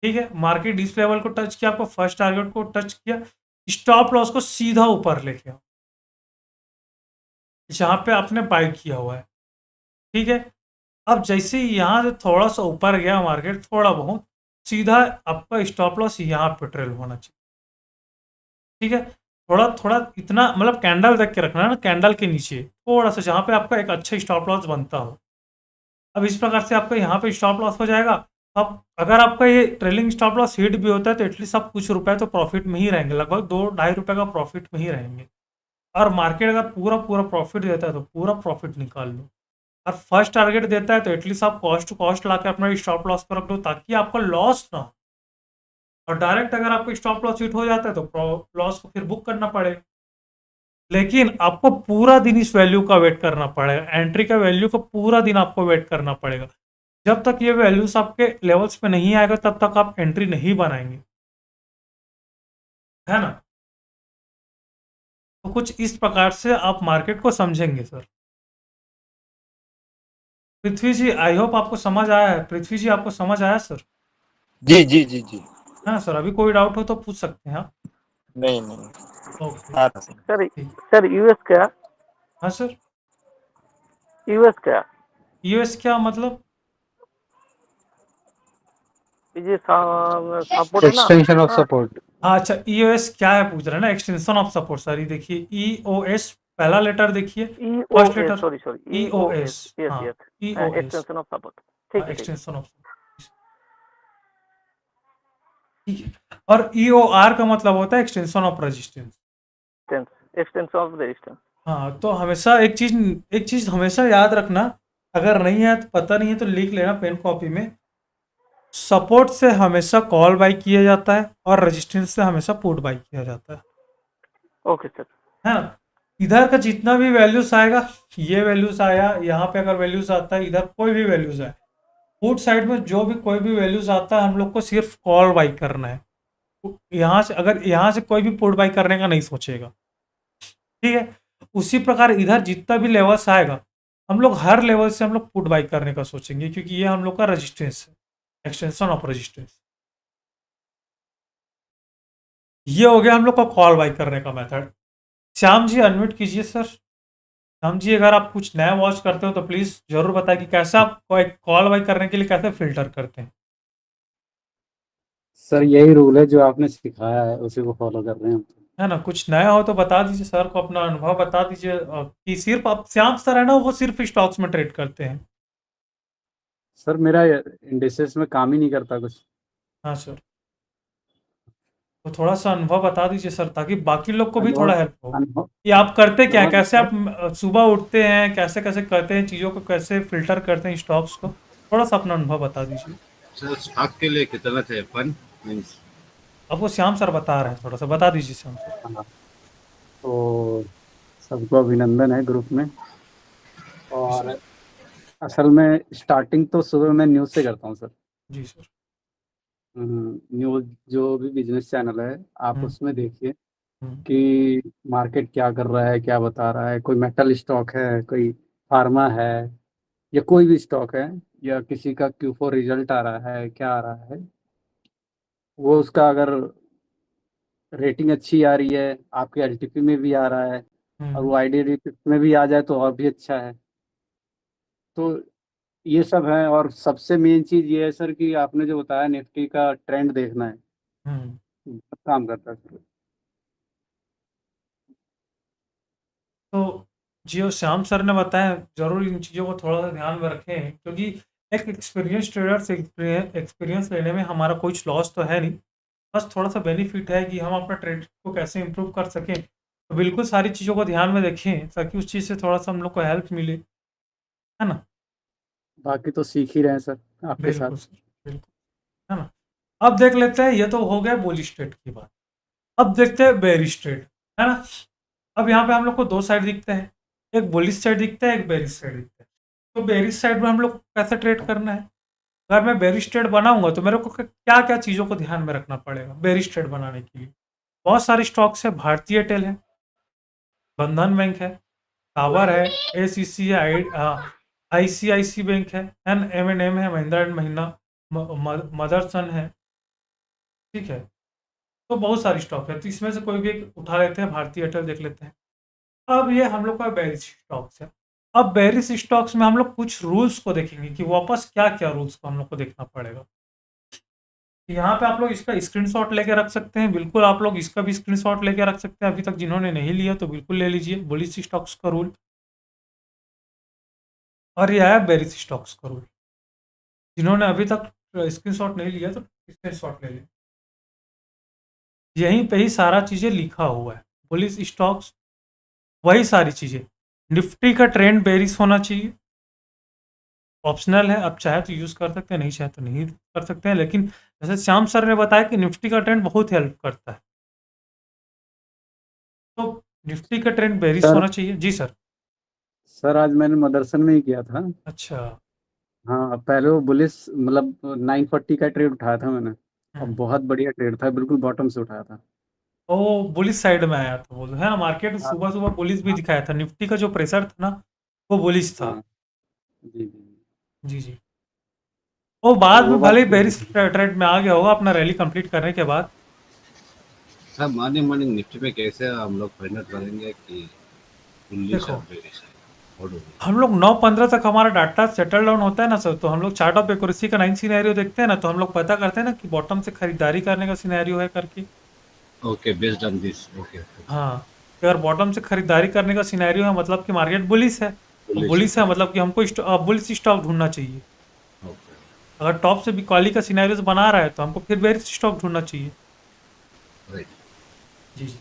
ठीक है। मार्केट इस लेवल को टच किया, आपको फर्स्ट टारगेट को टच किया, स्टॉप लॉस को सीधा ऊपर लेके आओ जहाँ पे आपने बाय किया हुआ है, ठीक है। अब जैसे ही यहाँ से थोड़ा सा ऊपर गया मार्केट, थोड़ा बहुत सीधा आपका स्टॉप लॉस यहाँ पे ट्रेल होना चाहिए, ठीक है। थोड़ा थोड़ा इतना मतलब कैंडल देख के रखना है ना, कैंडल के नीचे थोड़ा सा जहाँ पे आपका एक अच्छा स्टॉप लॉस बनता हो। अब इस प्रकार से आपका यहाँ पे स्टॉप लॉस हो जाएगा। अब अगर आपका ये ट्रेलिंग स्टॉप लॉस हिट भी होता है तो एटलीस्ट आप कुछ रुपए तो प्रॉफिट में ही रहेंगे, लगभग 2-2.5 रुपए का प्रॉफिट में ही रहेंगे। और मार्केट अगर पूरा पूरा प्रॉफिट देता है तो पूरा प्रॉफिट निकाल लो। और फर्स्ट टारगेट देता है तो एटलीस्ट आप कॉस्ट टू कॉस्ट ला के अपना स्टॉप लॉस को रख दो ताकि आपका लॉस ना हो। और डायरेक्ट अगर आपको स्टॉप लॉस हिट हो जाता है तो लॉस को फिर बुक करना पड़ेगा। लेकिन आपको पूरा दिन इस वैल्यू का वेट करना पड़ेगा, एंट्री का वैल्यू का पूरा दिन आपको वेट करना पड़ेगा। जब तक ये वैल्यूज आपके लेवल्स पे नहीं आएगा तब तक आप एंट्री नहीं बनाएंगे, है ना। तो कुछ इस प्रकार से आप मार्केट को समझेंगे sir. Prithvi ji, I hope आपको समझ आया है। पृथ्वी जी, आपको समझ आया सर, जी जी जी जी। है ना सर। अभी कोई डाउट हो तो पूछ सकते हैं आप। नहीं नहीं। ओके, हाँ सर ठीक। सर यूएस क्या हाँ सर, यूएस क्या यूएस क्या मतलब, ये सपोर्ट है ना। एक्सटेंशन ऑफ हाँ, सपोर्ट। हाँ अच्छा, ईओएस क्या है पूछ रहे हैं ना, एक्सटेंशन ऑफ सपोर्ट सर। ये देखिए ईओएस, पहला लेटर देखिए, first EOS, letter sorry sorry EOS. EOS, yes हाँ yes, EOS, extension of support. ठीक है ठीक है। एक्सटेंशन ऑफ, ठीक है। और ईओआर का मतलब होता है extension of resistance. Extension of resistance. हाँ, तो हमेशा एक चीज हमेशा याद रखना, अगर नहीं है तो पता नहीं है तो लिख लेना पेन कॉपी में। सपोर्ट से हमेशा कॉल बाई किया जाता है और रेजिस्टेंस से हमेशा पुट बाई किया जाता है ओके सर। है ना। इधर का जितना भी वैल्यूज आएगा, ये वैल्यूज आया, यहाँ पे अगर वैल्यूज आता है, इधर कोई भी वैल्यूज आए, पुट साइड में जो भी कोई भी वैल्यूज आता है हम लोग को सिर्फ कॉल बाई करना है। यहाँ से अगर यहाँ से कोई भी पुट बाई करने का नहीं सोचेगा, ठीक है। उसी प्रकार इधर जितना भी लेवल्स आएगा हम लोग हर लेवल से हम लोग पुट बाई करने का सोचेंगे, क्योंकि ये हम लोग का रेजिस्टेंस है, एक्सटेंशन ऑफ रेजिस्टेंस। ये हो गया हम लोग का कॉल बाई करने का मेथड। श्याम जी अनम्यूट कीजिए सर। श्याम जी अगर आप कुछ नया वॉच करते हो तो प्लीज जरूर बताएं कि कैसे आप कॉल बाई करने के लिए कैसे फिल्टर करते हैं। सर यही रूल है जो आपने सिखाया है उसी को फॉलो कर रहे हैं हम। है ना, कुछ नया हो तो बता दीजिए सर को, अपना अनुभव बता दीजिए। कि सिर्फ आप श्याम सर है ना, वो सिर्फ स्टॉक्स में ट्रेड करते हैं। सर मेरा इंडिसेस में काम ही नहीं करता कुछ। हाँ सर, तो थोड़ा सा अनुभव बता दीजिए सर, ताकि बाकी लोग को भी थोड़ा हेल्प हो अनुभव कि आप करते क्या है, अनुभव कैसे आप सुबह उठते हैं, कैसे कैसे करते हैं चीज़ों को, कैसे फिल्टर करते हैं स्टॉक्स को। थोड़ा सा अपना अनुभव बता दीजिए। सर स्टॉक के लिए कितना चाहिए फंड मीन्स? अब वो श्याम सर बता रहे हैं, थोड़ा सा बता दीजिए श्याम सर। हाँ, तो सबको अभिनंदन है ग्रुप में। और असल में स्टार्टिंग तो सुबह मैं न्यूज़ से करता हूँ सर। जी सर। न्यूज़ जो भी बिजनेस चैनल है आप उसमें देखिए हम्म, कि मार्केट क्या कर रहा है, क्या बता रहा है। कोई मेटल स्टॉक है, कोई फार्मा है, या कोई भी स्टॉक है, या किसी का Q4 रिजल्ट आ रहा है, क्या आ रहा है, वो उसका अगर रेटिंग अच्छी आ रही है, आपके एलटीपी में भी आ रहा है, और वो आईडी में भी आ जाए तो और भी अच्छा है। तो ये सब है। और सबसे मेन चीज़ ये है सर कि आपने जो बताया निफ्टी का ट्रेंड देखना है, हम्म। बहुत काम करता है सर। तो जो श्याम सर ने बताया, जरूर इन चीज़ों को थोड़ा सा ध्यान में रखें, क्योंकि एक एक्सपीरियंस ट्रेडर से एक्सपीरियंस लेने में हमारा कुछ लॉस तो है नहीं, बस थोड़ा सा बेनिफिट है कि हम अपना ट्रेड को कैसे इम्प्रूव कर सकें। तो बिल्कुल सारी चीज़ों को ध्यान में रखें ताकि उस चीज़ से थोड़ा सा हम लोग को हेल्प मिले, है ना। बाकी तो सीख ही रहे हैं सर आपके साथ। बिल्कुल सर, बिल्कुल, है ना। अब देख लेते हैं, ये तो हो गया बुलिश ट्रेड की बात। अब देखते हैं बेरिश ट्रेड, है ना। अब यहाँ पे हम लोग को दो साइड दिखते हैं, एक बुलिश साइड दिखता है, एक बेरिश साइड दिखता है। तो बेरिश साइड में हम लोग को कैसे ट्रेड करना है। अगर मैं बेरिश ट्रेड बनाऊंगा तो मेरे को क्या क्या चीज़ों को ध्यान में रखना पड़ेगा बेरिश ट्रेड बनाने के लिए। बहुत सारे स्टॉक्स है, भारतीय एयरटेल है, बंधन बैंक है, टावर है, एसीसी है, आईसीआईसी बैंक है, M&M है, महिंद्रा एंड महिंद्रा, मदरसन है, ठीक है। तो बहुत सारी स्टॉक है, तो इसमें से कोई भी एक उठा लेते हैं, भारतीय एयरटेल देख लेते हैं। अब ये हम लोग का बेरिश स्टॉक्स है। अब बेरिश स्टॉक्स में हम लोग कुछ रूल्स को देखेंगे कि वापस क्या क्या रूल्स को हम लोग को देखना पड़ेगा। यहाँ पे आप लोग इसका स्क्रीनशॉट लेके रख सकते हैं, बिल्कुल आप लोग इसका भी स्क्रीनशॉट लेके रख सकते हैं। अभी तक जिन्होंने नहीं लिया तो बिल्कुल ले लीजिए, बुलिश स्टॉक्स का रूल, और यह है बेरिश स्टॉक्स का रूल। जिन्होंने अभी तक स्क्रीनशॉट नहीं लिया तो स्क्रीनशॉट ले लें, यहीं पे ही सारा चीज़ें लिखा हुआ है। बुलिश स्टॉक्स वही सारी चीज़ें। निफ्टी का ट्रेंड बेरिश होना चाहिए, ऑप्शनल है, आप चाहे तो यूज़ कर सकते हैं, नहीं चाहे तो नहीं कर सकते हैं। लेकिन जैसे श्याम सर ने बताया कि निफ्टी का ट्रेंड बहुत हेल्प करता है, तो निफ्टी का ट्रेंड बेरिश सर होना चाहिए। जी सर। सर आज मैंने मदरसन में ही किया था। अच्छा। हाँ पहले वो बुलिस मतलब 940 का ट्रेड उठाया था मैंने, और बहुत बढ़िया ट्रेड था, बिल्कुल बॉटम से उठाया था। वो बुलिश साइड में आया था, बोल है ना। मार्केट हाँ सुबह सुबह बुलिश भी हाँ दिखाया था, निफ्टी का जो प्रेशर था ना वो बुलिश था। हाँ, जी जी। जी जी। वो तो बाद वो में बात भले ही तो बेरिश ट्रेड में आ गया होगा अपना रैली कंप्लीट करने के बाद। सर मॉर्निंग निफ्टी में कैसे हम लोग फाइंड आउट करेंगे कि बुलिश देखो, और बेरिश है? What do we- हम लोग 9:15 तक हमारा डाटा सेटल डाउन होता है ना सर, तो हम लोग चार्ट ऑफ एक्यूरेसी का 9 सिनेरियो देखते हैं ना, तो हम लोग पता करते हैं ना कि बॉटम से खरीदारी करने का सिनेरियो है करके। Okay, based on this. Okay. हाँ, अगर बॉटम से खरीदारी करने का सिनेरियो है मतलब कि मार्केट बुलिश है, तो Bullish बुलिश है। है मतलब कि हमको बुलिश स्टॉक ढूंढना चाहिए। Okay. अगर टॉप से भी कॉली का सिनेरियो बना रहा है तो हमको फिर बेरिश स्टॉक ढूंढना चाहिए। Right. जी जी।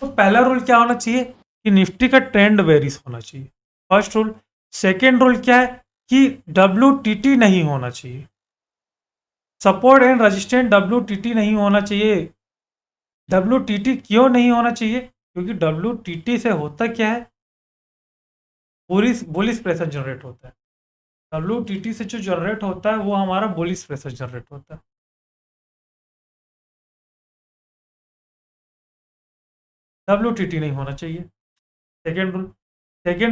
तो पहला रूल क्या होना चाहिए कि निफ्टी का ट्रेंड बेरिश होना चाहिए, फर्स्ट रूल। सेकेंड रूल क्या है कि WTT नहीं होना चाहिए। सपोर्ट एंड रेजिस्टेंस WTT नहीं होना चाहिए। WTT क्यों नहीं होना चाहिए? क्योंकि WTT से होता क्या है, बुलिश प्रेशर जनरेट होता है। WTT से जो जनरेट होता है वो हमारा बुलिश प्रेशर जनरेट होता है। WTT नहीं होना चाहिए। सेकेंड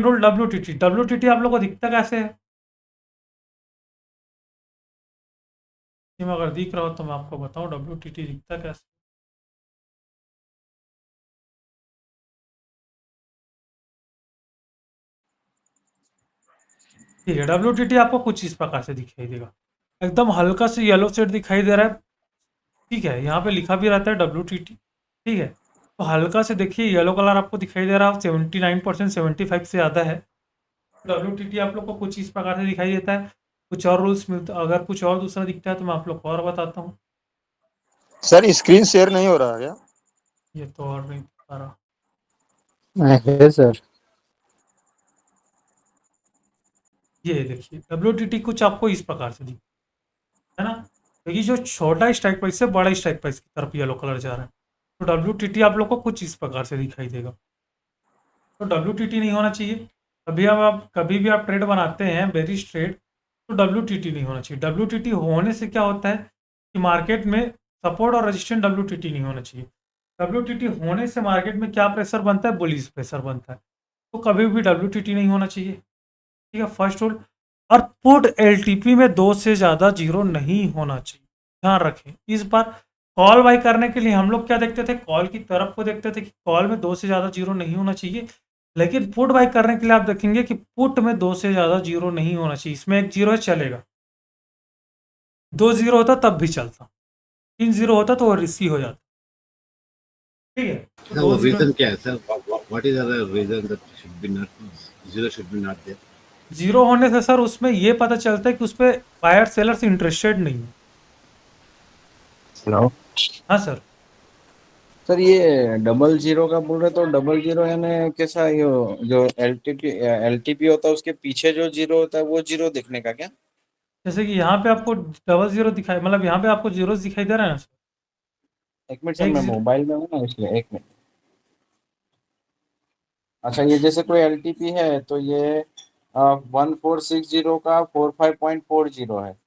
रूल WTT आप लोग को दिखता कैसे है? अगर दिख रहा हो तो मैं आपको बताऊं WTT दिखता कैसे। ठीक है, WTT आपको कुछ इस प्रकार से दिखाई देगा, एकदम हल्का से येलो शेड दिखाई दे रहा है। ठीक है, यहाँ पे लिखा भी रहता है WTT। ठीक है, तो हल्का से देखिए येलो कलर आपको दिखाई दे रहा है, 79% 75 से ज़्यादा है। WTT आप लोग को कुछ इस प्रकार से दिखाई देता है। कुछ और रूल्स मिलता, अगर कुछ और दूसरा दिखता है तो मैं आप लोग को और बताता हूँ। सर स्क्रीन शेयर नहीं हो रहा है क्या? ये तो और नहीं बता रहा। है सर। ये देखिए WTT कुछ आपको इस प्रकार से दिखता है ना, क्योंकि जो छोटा स्ट्राइक प्राइस से बड़ा स्ट्राइक प्राइस की तरफ येलो कलर जा रहा है, तो WTT आप लोग को कुछ इस प्रकार से दिखाई देगा। तो WTT नहीं होना चाहिए। कभी भी आप ट्रेड बनाते हैं बेरिश ट्रेड, तो WTT नहीं होना चाहिए। WTT होने से क्या होता है कि मार्केट में सपोर्ट और रेजिस्टेंस WTT नहीं होना चाहिए। WTT होने से मार्केट में क्या प्रेशर बनता है, बुलिश प्रेशर बनता है। तो कभी भी WTT नहीं होना चाहिए। ठीक है, फर्स्ट रूल। और पुट LTP में 2 से ज़्यादा जीरो नहीं होना चाहिए, ध्यान रखें। इस बार कॉल बाई करने के लिए हम लोग क्या देखते थे, कॉल की तरफ को देखते थे कि कॉल में 2 से ज़्यादा जीरो नहीं होना चाहिए। लेकिन पुट बाई करने के लिए आप देखेंगे कि पुट में 2 से ज़्यादा जीरो नहीं होना चाहिए। इसमें एक जीरो है चलेगा, 2 जीरो होता तब भी चलता, 3 जीरो होता तो वो रिस्की हो जाता। ठीक है, तो सर 2 वो जीरो रीजन क्या है sir? What is the reason that should be not zero should be not there? Zero होने से सर उसमें ये पता चलता है कि उस पर बायर सेलर्स इंटरेस्टेड नहीं है। हेलो हाँ सर। सर ये डबल जीरो का बोल रहे तो डबल जीरो यानी कैसा, ये जो एलटीपी होता है उसके पीछे जो जीरो होता है वो जीरो दिखने का क्या? जैसे कि यहाँ पे आपको डबल जीरो दिखाई, मतलब यहाँ पे आपको जीरो दिखाई दे रहा है ना सर। एक मिनट सर, एक मैं जीरो, मोबाइल में हूँ ना इसलिए एक मिनट। अच्छा, ये जैसे कोई एलटीपी है तो ये 1460 का 45.40 है।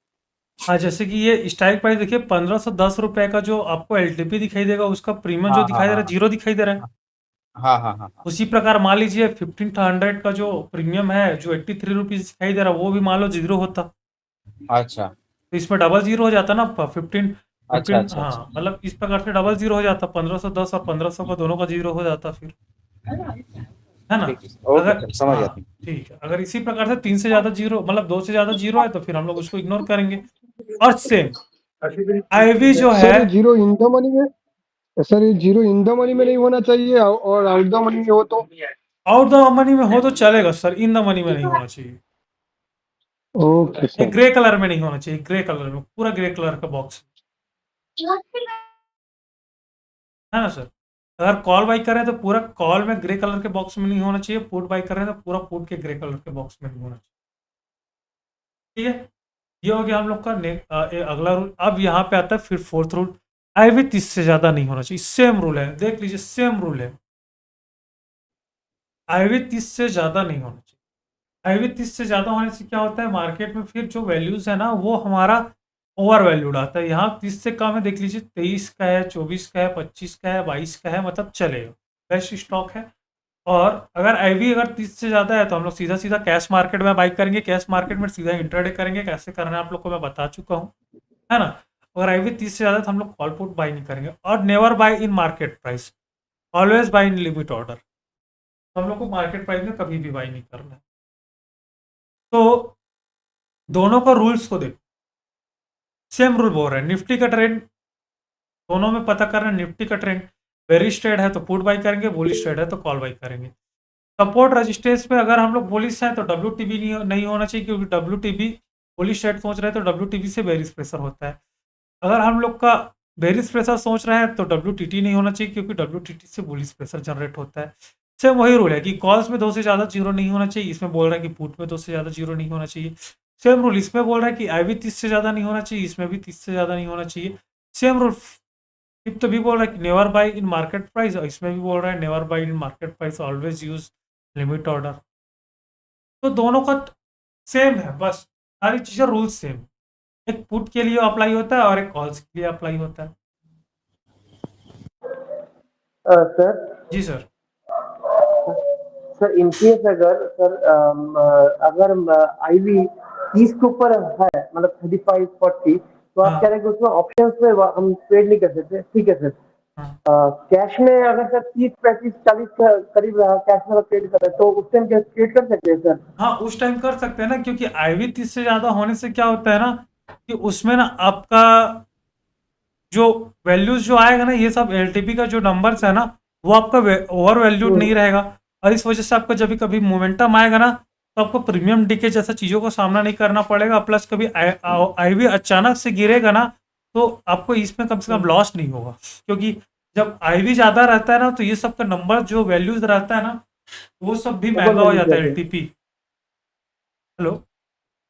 हाँ जैसे कि ये स्ट्राइक प्राइस देखिए 1510 रुपए का जो आपको LTP दिखाई देगा, उसका प्रीमियम जो हाँ हाँ दिखाई दे रहा है हाँ जीरो दिखाई दे रहा है। हाँ हाँ हाँ हाँ। उसी प्रकार मान लीजिए 1500 का जो प्रीमियम है जो 83 रुपीज दिखाई दे रहा है, वो भी मान लो जीरो होता अच्छा तो इसमें डबल जीरो हो जाता ना। 15 अच्छा 15 अच्छा हाँ, अच्छा। मतलब इस प्रकार से डबल जीरो हो जाता, 1510 और 1500 का दोनों का जीरो हो जाता फिर, है ना। ठीक है ओके अगर सर, समझ गया। हाँ ठीक है, अगर इसी प्रकार से 3 से ज़्यादा जीरो, मतलब 2 से ज़्यादा जीरो है तो फिर हम लोग उसको इग्नोर करेंगे। और सेम IV जो है, सर ये जीरो इन द मनी में, सर ये जीरो इन द मनी में नहीं होना चाहिए और आउट द मनी में हो तो? आउट द मनी में हो तो चलेगा सर, इन द मनी में नहीं होना चाहिए। ओके ये सर। ग्रे कलर में नहीं होना चाहिए, ग्रे कलर में, पूरा ग्रे कलर का बॉक्स, है ना सर। अगर कॉल बाई करें तो पूरा कॉल में ग्रे कलर के बॉक्स में नहीं होना चाहिए, पुट बाई करें तो पूरा पुट के ग्रे कलर के बॉक्स में नहीं होना चाहिए। ठीक है, ये हो गया हम लोग का अगला रूल। अब यहाँ पे आता है फिर फोर्थ रूल, IV 30 से ज़्यादा नहीं होना चाहिए। सेम रूल है, देख लीजिए सेम रूल है, IV 30 से ज़्यादा नहीं होना चाहिए। IV 30 से ज़्यादा होने से क्या होता है, मार्केट में फिर जो वैल्यूज़ है ना वो हमारा ओवर वैल्यूड आता है। यहाँ 30 से कम है, देख लीजिए 23 का है, 24 का है, 25 का है, 22 का है, मतलब चलेगा, बेस्ट स्टॉक है। और अगर IV अगर 30 से ज़्यादा है तो हम लोग सीधा सीधा कैश मार्केट में बाई करेंगे, कैश मार्केट में सीधा इंट्राडे करेंगे। कैसे करना है आप लोग को मैं बता चुका हूँ, है ना। अगर IV 30 से ज़्यादा तो हम लोग कॉल पुट बाई नहीं करेंगे। और never by in market price, always by in limit order. तो हम लोग को मार्केट प्राइस में कभी भी बाई नहीं करना है। तो दोनों का रूल्स को देखो, सेम रूल बोल रहे हैं। निफ्टी का ट्रेंड दोनों में पता करना है, निफ्टी का ट्रेंड बेरिश ट्रेड है तो पुट बाई करेंगे, बुलिश ट्रेड है तो कॉल बाई करेंगे। सपोर्ट रेजिस्टेंस पे अगर हम लोग बुलिश हैं तो WTB नहीं होना चाहिए, क्योंकि WTB बुलिश ट्रेड सोच रहे हैं तो WTB से बेरिश प्रेशर होता है। अगर हम लोग का बेरिश प्रेशर सोच रहे हैं तो WTT नहीं होना चाहिए, क्योंकि WTT से बुलिश प्रेशर जनरेट होता है। सेम वही रूल है कि कॉल्स में 2 से ज़्यादा जीरो नहीं होना चाहिए, इसमें बोल रहे हैं कि पुट में 2 से ज़्यादा जीरो नहीं होना चाहिए। सेम रूल इसमें बोल रहा है कि IV 30 से ज़्यादा नहीं होना चाहिए, इसमें भी 30 से ज़्यादा नहीं होना चाहिए। सेम रूल फिफ्थ तो भी बोल रहा है कि never buy in market price, और इसमें भी बोल रहा है never buy in market price, always use limit order. तो दोनों का सेम है, बस सारी चीज़ें रूल सेम। एक पुट के लिए अप्लाई होता है और एक कॉल्स के लिए अप्लाई होता है। Sir ji sir. Sir in case अगर सर अगर IV 30 के ऊपर है, मतलब 35-40, तो आप हाँ कह रहे हैं कि उसमें ऑप्शंस में हम ट्रेड नहीं कर सकते, ठीक है सर। हाँ कैश में अगर सर 30-35-40 करीब रहा, कैश में ट्रेड कर रहे हैं, तो उस टाइम क्या ट्रेड कर सकते हैं सर? हाँ, उस टाइम कर सकते हैं ना, क्योंकि IV 30 से ज़्यादा होने से क्या होता है ना कि उसमें ना आपका जो वैल्यूज जो आएगा ना, ये सब LTP का जो नंबर्स है ना, वो आपका ओवर वैल्यूड नहीं रहेगा, और इस वजह से आपका जब भी कभी मोमेंटम आएगा ना, तो आपको प्रीमियम डीके जैसा चीज़ों का सामना नहीं करना पड़ेगा। प्लस कभी IV अचानक से गिरेगा ना, तो आपको इसमें कम से कम लॉस नहीं होगा, क्योंकि जब IV ज़्यादा रहता है ना, तो ये सब का नंबर जो वैल्यूज रहता है ना, वो सब भी महंगा हो जाता है LTP। हेलो।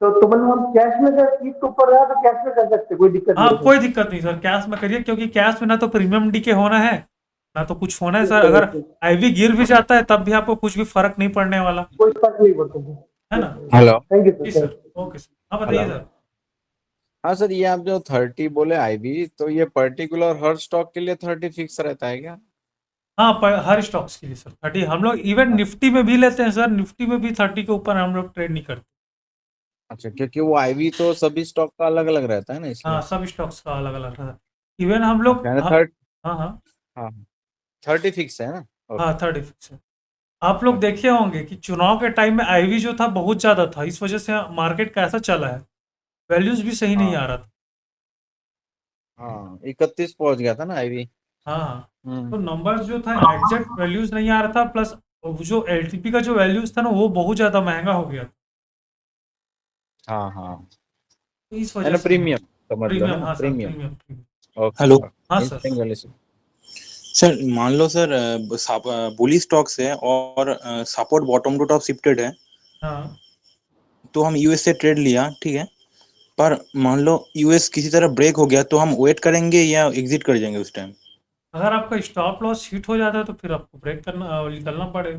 तो मतलब हम कैश में सर 30 के ऊपर रहा तो कैश में कर सकते हैं, कोई दिक्कत हाँ, नहीं है कोई दिक्कत नहीं सर, कैश में करिए, क्योंकि कैश में ना तो प्रीमियम डीके होना है, ना तो कुछ होना है सर। अगर IV गिर भी जाता है तब भी आपको कुछ भी फर्क नहीं पड़ने वाला, कोई फर्क नहीं पड़ता सर। है ना। Hello. Thank you ji sir. Sir, okay sir, हाँ बताइए हेलो। सर। हाँ सर, ये आप जो 30 बोले IV, तो ये पर्टिकुलर हर स्टॉक के लिए 30 फिक्स रहता है क्या? हाँ, हर स्टॉक्स के लिए सर 30। हम लोग इवन निफ्टी में भी लेते हैं सर, निफ्टी में भी 30 के ऊपर हम लोग ट्रेड नहीं करते। अच्छा, क्योंकि वो IV तो सभी स्टॉक का अलग अलग रहता है ना, हाँ, इसलिए। सब स्टॉक्स का अलग अलग है। इवन हम लोग, अच्छा, यानी हाँ हाँ हाँ हाँ 30 फिक्स है ना? हाँ, ओके। 30 फिक्स है। आप लोग देखे होंगे कि चुनाव के टाइम में IV जो था बहुत ज़्यादा था, इस वजह से मार्केट कैसा चला है, वैल्यूज भी सही नहीं आ हाँ रहा था। हाँ, 31 पहुंच गया था ना IV। हाँ, हम्म। तो नंबर्स जो था एग्जैक्ट वैल्यूज नहीं आ रहा था, प्लस जो LTP का जो वैल्यूज था ना, वो बहुत ज़्यादा महंगा हो गया था, हाँ हाँ, तो इस है वजह ना, से। प्रीमियम समझ लो, है प्रीमियम, ना, हाँ sir, premium. Premium premium. Okay hello हाँ okay, sir. Single issue. Sir, मान लो सर बुली स्टॉक्स है और support bottom to top shifted है, हाँ, तो हम US से ट्रेड लिया, ठीक है, पर मान लो US किसी तरह ब्रेक हो गया, तो हम वेट करेंगे या एग्जिट कर जाएंगे उस टाइम? अगर आपका स्टॉप लॉस हिट हो जाता है तो फिर आपको ब्रेक करना निकलना पड़ेगा,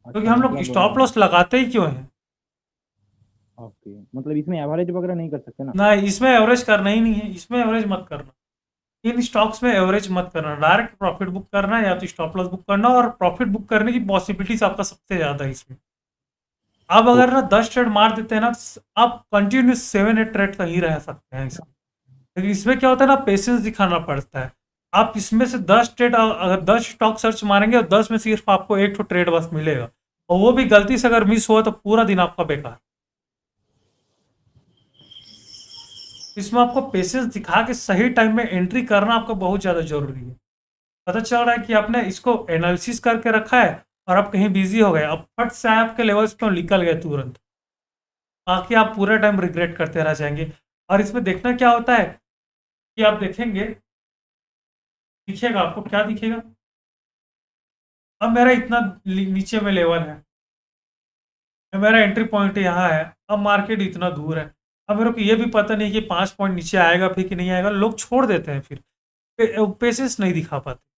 क्योंकि अच्छा, हम लोग स्टॉप लॉस लगाते ही क्यों हैं। ओके, मतलब इसमें एवरेज वगैरह नहीं कर सकते ना? ना, इसमें एवरेज करना ही नहीं है, इसमें एवरेज मत करना, इन स्टॉक्स में एवरेज मत करना, डायरेक्ट प्रॉफिट बुक करना है, या तो स्टॉप लॉस बुक करना, और प्रॉफिट बुक करने की पॉसिबिलिटीज आपका सबसे ज़्यादा है इसमें। आप अगर ना 10 ट्रेड मार देते हैं ना, आप कंटिन्यूस 7-8 ट्रेड का ही रह सकते हैं इसमें। लेकिन इसमें क्या होता है ना, पेशेंस दिखाना पड़ता है। आप इसमें से 10 ट्रेड, अगर 10 स्टॉक सर्च मारेंगे और 10 में सिर्फ आपको एक तो ट्रेड बस मिलेगा, और वो भी गलती से अगर मिस हुआ तो पूरा दिन आपका बेकार। इसमें आपको पेशेंस दिखा के सही टाइम में एंट्री करना आपको बहुत ज़्यादा जरूरी है। पता चल रहा है कि आपने इसको एनालिसिस करके रखा है और आप कहीं बिजी हो गए, अब फट से आपके लेवल्स पर निकल गए तुरंत, बाकी आप पूरा टाइम रिग्रेट करते रह जाएंगे। और इसमें देखना क्या होता है कि आप देखेंगे, दिखेगा आपको क्या दिखेगा, अब मेरा इतना नीचे में लेवल है, मेरा एंट्री पॉइंट यहाँ है, अब मार्केट इतना दूर है, अब मेरे को ये भी पता नहीं कि 5 पॉइंट नीचे आएगा फिर कि नहीं आएगा, लोग छोड़ देते हैं, फिर पेशेंस नहीं दिखा पाते।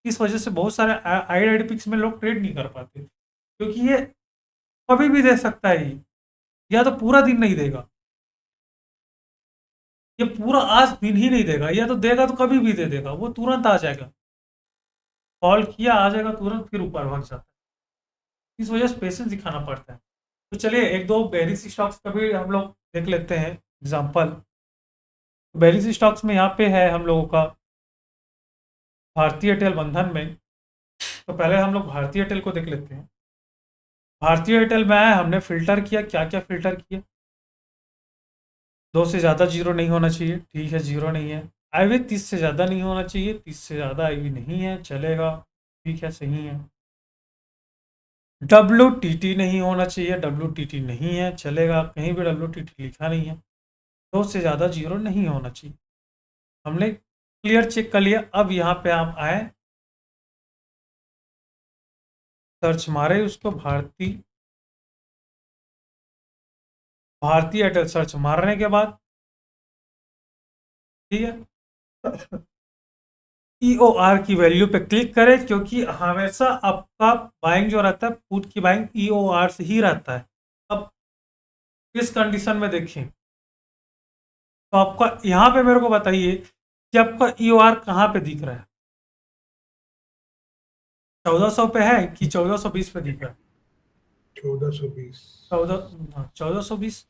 इस वजह से बहुत सारे IIDPIX में लोग ट्रेड नहीं कर पाते, क्योंकि ये कभी भी दे सकता है, ये या तो पूरा दिन नहीं देगा, ये पूरा आज दिन ही नहीं देगा, या तो देगा तो कभी भी दे देगा, वो तुरंत आ जाएगा, कॉल किया आ जाएगा तुरंत, फिर ऊपर भाग जाता है। इस वजह से पेशेंस दिखाना पड़ता है। तो चलिए एक दो बेरिश स्टॉक्स का भी हम लोग देख लेते हैं एग्जाम्पल। बेरिश स्टॉक्स में यहाँ पे है हम लोगों का भारतीय एयरटेल बंधन में, तो पहले हम लोग भारतीय एयरटेल को देख लेते हैं। भारतीय एयरटेल में आया, हमने फिल्टर किया, क्या क्या फिल्टर किया, 2 से ज़्यादा जीरो नहीं होना चाहिए, ठीक है, जीरो नहीं है। IV 30 से ज़्यादा नहीं होना चाहिए, 30 से ज़्यादा IV नहीं है, चलेगा, ठीक है, सही है। WTT नहीं होना चाहिए, WTT नहीं है, चलेगा, कहीं भी WTT लिखा नहीं है। 2 से ज़्यादा जीरो नहीं होना चाहिए, हमने क्लियर चेक कर लिया। अब यहाँ पे आप आए, सर्च मारे उसको, भारती भारतीय एयरटेल सर्च मारने के बाद, ठीक है, EOR की वैल्यू पे क्लिक करें, क्योंकि हमेशा आपका बाइंग जो रहता है पुट की बाइंग EOR से ही रहता है। अब इस कंडीशन में देखिए, तो आपका यहाँ पे मेरे को बताइए कि आपका EOR कहाँ पे दिख रहा है, 1400 पे है कि 1420 पे दिख रहा है? 1420 1420।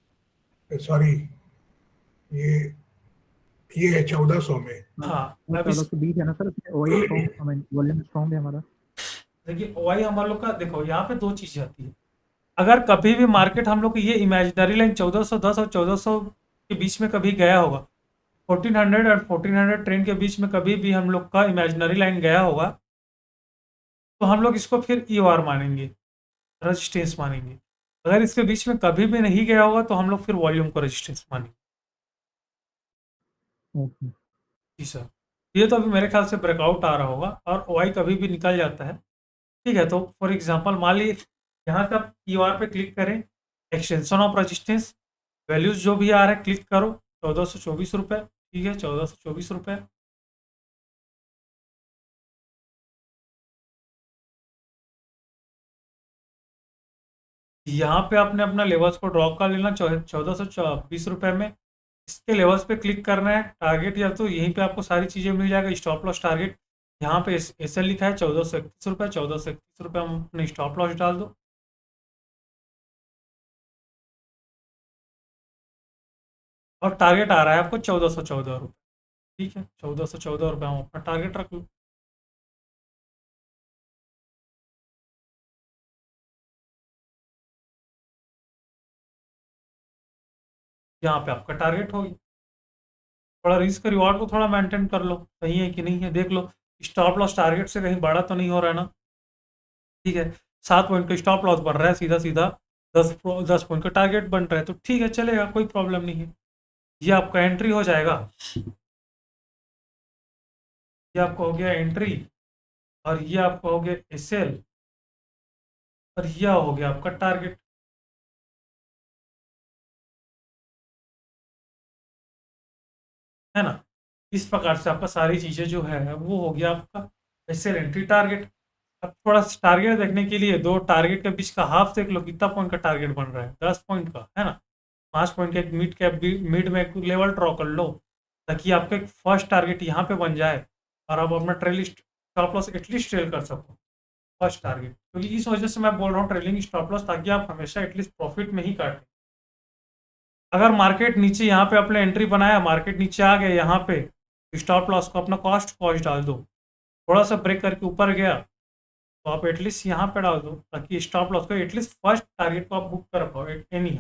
सॉरी, ये है 1400 में। हाँ, अब चलो इस तो बीच है ना sir, OI strong, I mean volume strong है हमारा। देखिए OI हम लोग का, देखो यहाँ पे दो चीजें आती है। अगर कभी भी मार्केट हम लोग को ये इमेजिनरी लाइन 1410 और 1400 के बीच में कभी गया होगा, 1400 और 1400 ट्रेंड के बीच में कभी भी हम लोग का इमेजिनरी लाइन गया होगा, तो हम लोग इसको फिर EOR मानेंगे, रेजिस्टेंस मानेंगे। अगर इसके बीच में कभी भी नहीं गया होगा तो हम लोग फिर वॉल्यूम को रेजिस्टेंस मानेंगे। ओके जी सर, ये तो अभी मेरे ख्याल से ब्रेकआउट आ रहा होगा और OI कभी भी निकल जाता है, ठीक है। तो फॉर एग्जांपल मान लीजिए यहाँ से आप EOR पे क्लिक करें, एक्सटेंशन ऑफ रेजिस्टेंस, वैल्यूज जो भी आ रहा है क्लिक करो, 1424 रुपये, ठीक है, 1424 रुपये। यहाँ पे आपने अपना लेवल्स को ड्रॉप कर लेना 1420 रुपये में। इसके लेवल्स पे क्लिक करना है, टारगेट या तो यहीं पे आपको सारी चीज़ें मिल जाएगा, स्टॉप लॉस टारगेट यहाँ पे SL लिखा है 1431 रुपये, 1431 रुपये हम अपने स्टॉप लॉस डाल दो। और टारगेट आ रहा है आपको 1414 रुपये, ठीक है, 1414 रुपये हम अपना टारगेट रख लो। यहाँ पे आपका टारगेट होगी। थोड़ा रिस्क रिवॉर्ड को थोड़ा मेंटेन कर लो, सही है कि नहीं है देख लो, स्टॉप लॉस टारगेट से कहीं बड़ा तो नहीं हो रहा है ना, ठीक है। 7 पॉइंट का स्टॉप लॉस बन रहा है, सीधा सीधा 10 पॉइंट का टारगेट बन रहा है, तो ठीक है, चलेगा, कोई प्रॉब्लम नहीं है। ये आपका एंट्री हो जाएगा, ये आपका हो गया एंट्री, और ये आपका हो गया SL, और यह हो गया आपका टारगेट, है ना। इस प्रकार से आपका सारी चीज़ें जो है वो हो गया आपका SL एंट्री टारगेट। अब थोड़ा टारगेट देखने के लिए दो टारगेट के बीच का हाफ देख लो, कितना पॉइंट का टारगेट बन रहा है, 10 पॉइंट का, है ना। 5 पॉइंट का एक मिड में एक लेवल ड्रॉ कर लो, ताकि आपका एक फर्स्ट टारगेट यहाँ पे बन जाए और आप अपना trail stop loss at least trail कर सको फर्स्ट टारगेट। क्योंकि इस वजह से मैं बोल रहा हूँ ट्रेलिंग स्टॉप लॉस, ताकि आप हमेशा एटलीस्ट प्रॉफिट में ही काटें। अगर मार्केट नीचे यहाँ पे अपने एंट्री बनाया, मार्केट नीचे आ गया, यहाँ पे स्टॉप लॉस को अपना कॉस्ट डाल दो, थोड़ा सा ब्रेक करके ऊपर गया तो आप एटलीस्ट यहाँ पे डाल दो, ताकि स्टॉप लॉस को एटलीस्ट फर्स्ट टारगेट को आप बुक कर पाओ। एनी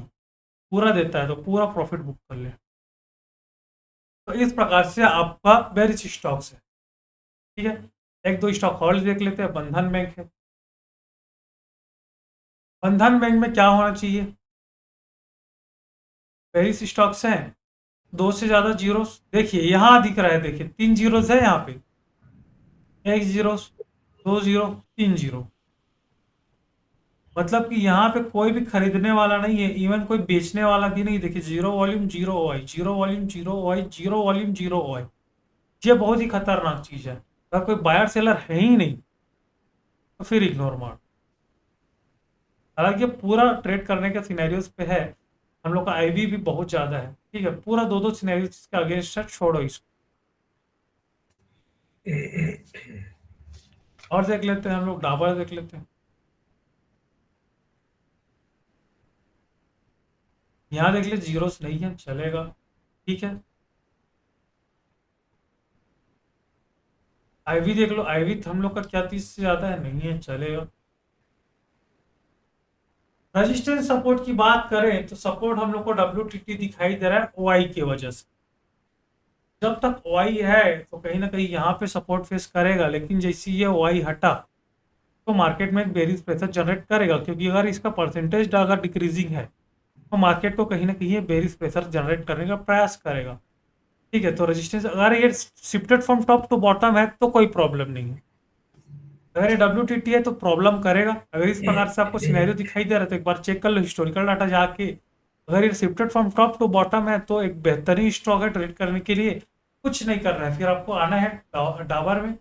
पूरा देता है तो पूरा प्रॉफिट बुक कर ले। तो इस प्रकार से आपका बेरिश स्टॉक्स है, ठीक है। एक दो स्टॉक और देख लेते हैं। बंधन बैंक है, बंधन बैंक में क्या होना चाहिए, बेरिश स्टॉक्स हैं, 2 से ज़्यादा जीरोस, देखिए यहाँ दिख रहा है, देखिए 3 जीरोस है यहाँ पे, 1 जीरो, 2 जीरो, 3 जीरो, मतलब कि यहाँ पे कोई भी खरीदने वाला नहीं है, इवन कोई बेचने वाला भी नहीं। देखिए zero volume zero OI, zero volume zero OI, zero volume zero OI। ये बहुत ही खतरनाक चीज़ है। अगर कोई बायर सेलर है ही नहीं तो फिर इग्नोर मार। हालांकि पूरा ट्रेड करने के सिनेरियोज पे है, हम लोग का IV भी बहुत ज़्यादा है, ठीक है। पूरा दो सिनेरियोज के अगेंस्ट है, छोड़ो इसको। और देख लेते हैं हम लोग, डाबर देख लेते हैं। यहाँ देख ले जीरोस नहीं है, चलेगा, ठीक है। IV देख लो, IV हम लोग का क्या 30 से ज़्यादा है, नहीं है, चलेगा। रेजिस्टेंस सपोर्ट की बात करें तो सपोर्ट हम लोग को WTT दिखाई दे रहा है OI की वजह से। जब तक OI है तो कहीं ना कहीं यहाँ पे सपोर्ट फेस करेगा, लेकिन जैसे ये OI हटा तो मार्केट में एक बेरिश प्रेशर जनरेट करेगा, क्योंकि अगर इसका परसेंटेज अगर डिक्रीजिंग है तो मार्केट को कहीं ना कहीं ये बेरिश प्रेशर जनरेट करने का प्रयास करेगा, ठीक है। तो रेजिस्टेंस अगर ये shifted from top to bottom है तो कोई प्रॉब्लम नहीं है, अगर ये WTT है तो प्रॉब्लम करेगा। अगर इस प्रकार से आपको सिनेरियो दिखाई दे रहा है तो एक बार चेक कर लो हिस्टोरिकल डाटा जाके, अगर ये shifted from top to bottom है तो एक बेहतरीन स्टॉक है ट्रेड करने के लिए। कुछ नहीं करना है, फिर आपको आना है डाबर में।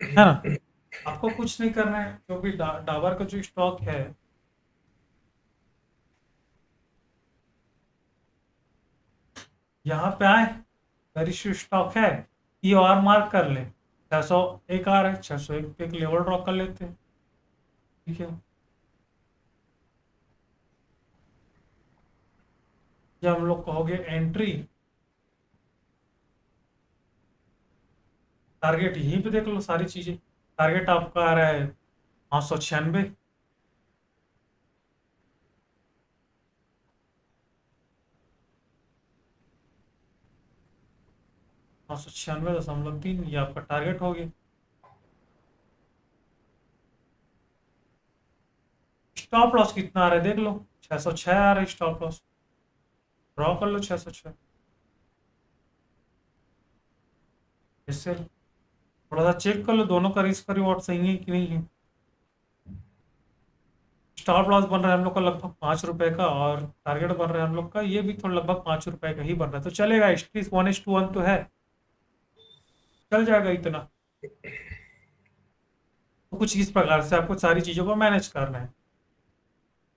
है ना, आपको कुछ नहीं करना है, जो भी डाबर का जो स्टॉक है यहाँ पे आए, बेरिश स्टॉक है, ये और मार्क कर लें। 601 आ रहा है, 601 पे एक लेवल ड्रॉ कर लेते हैं। ठीक है, जब हम लोग कहोगे एंट्री, टारगेट यहीं पे देख लो सारी चीजें। टारगेट आपका आ रहा है 596, 596.3 ये आपका टारगेट हो गया। स्टॉप लॉस कितना आ रहा है देख लो, 606 आ रहा है स्टॉप लॉस, ड्रॉ कर लो 606। इससे थोड़ा सा चेक कर लो दोनों का रिस्क का रिवॉर्ड सही है कि नहीं है। स्टॉप लॉस बन रहा है हम लोग का लगभग 5 रुपए का, और टारगेट बन रहा है हम लोग का ये भी थोड़ा लगभग 5 रुपए का ही बन रहा है, तो चलेगा। एटलीस्ट 1:1 तो है, चल जाएगा इतना। तो कुछ इस प्रकार से आपको सारी चीज़ों को मैनेज करना है।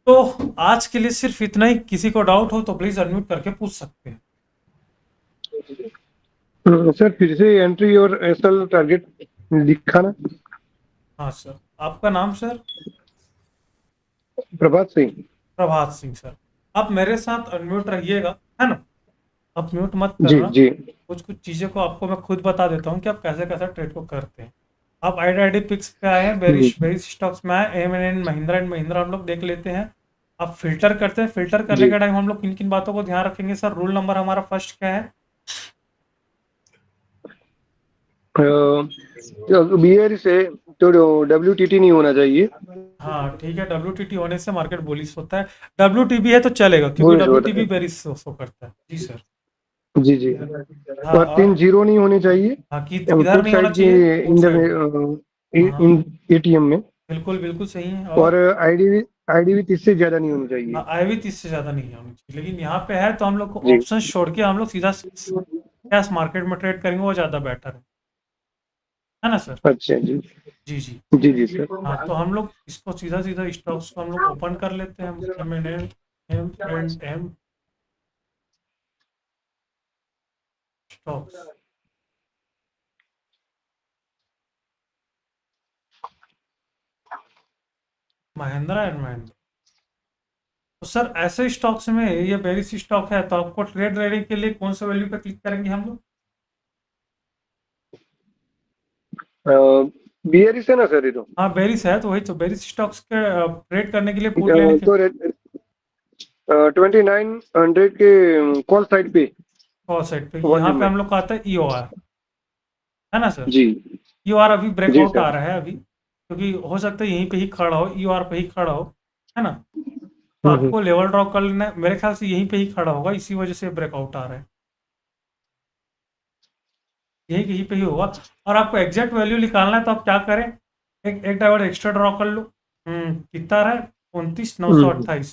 तो आज के लिए सिर्फ इतना ही। किसी को डाउट हो तो प्लीज़ अनम्यूट करके पूछ सकते हैं। सर फिर से एंट्री और एसएल टारगेट दिखाना। हाँ सर, आपका नाम सर? प्रभात सिंह। प्रभात सिंह सर, आप मेरे साथ अनम्यूट रहिएगा, है ना, आप म्यूट मत जी करना। जी कुछ कुछ चीज़ों को आपको मैं खुद बता देता हूँ कि आप कैसे कैसे ट्रेड को करते हैं। आप आईडी पिक्स पे आए हैं, बेरिश स्टॉक्स में आए, एम महिंद्रा एंड महिंद्रा हम लोग देख लेते हैं। आप फिल्टर करते हैं, फिल्टर करने जी। के टाइम हम लोग किन किन बातों को ध्यान रखेंगे सर? रूल नंबर हमारा फर्स्ट क्या है? बीआर से तो WTT नहीं होना चाहिए। हाँ ठीक है, WTT होने से मार्केट बुलिश होता है। WTB है तो चलेगा, क्योंकि bullish होता WTB है। बेरिश शो करता है। जी सर। जी जी। हाँ, और 3 जीरो नहीं होने चाहिए हाँ कि इधर पुट नहीं होना साइड की चाहिए, पुट साइड। हाँ एटीएम में। बिल्कुल बिल्कुल सही है। और आईडी भी 30 से ज्यादा नहीं होनी चाहिए। हाँ आई भी 30 से ज़्यादा नहीं होनी चाहिए, लेकिन यहाँ पे है तो हम लोग को जी ऑप्शन छोड़ के हम लोग सीधा कैश मार्केट में ट्रेड करेंगे, वो ज़्यादा बेटर है ना सर? अच्छा जी जी जी। जी जी सर। हाँ तो हम लोग इसको सीधा सीधा स्टॉक्स को हम लोग ओपन कर लेते हैं। M&M stocks, Mahindra and Mahindra. तो सर ऐसे स्टॉक्स में ये बेरिश स्टॉक है, तो आपको ट्रेड लेने के लिए कौन सा वैल्यू पे क्लिक करेंगे हम लोग? बीआर से ना सर ये तो। हाँ बेरिश है तो वही तो, बेरिश स्टॉक्स के ट्रेड करने के लिए पुट लेने के तो 2900 के कॉल साइड पे कॉल साइड पे volume यहाँ पे में। हम लोग का आता है EOR, है ना सर? जी EOR अभी जी ब्रेकआउट आ सर। रहा है अभी, क्योंकि हो सकता है यहीं पे ही खड़ा हो, EOR पे ही खड़ा हो, है ना? तो आपको लेवल ड्रॉ कर लेना है, मेरे ख्याल से यहीं पे ही खड़ा होगा, इसी वजह से ब्रेकआउट आ रहा है, यही कहीं पे ही होगा। और आपको एग्जैक्ट वैल्यू निकालना है तो आप क्या करें, एक डायवर्ट एक्स्ट्रा ड्रॉ कर लो। कितना रहा है? 29,928,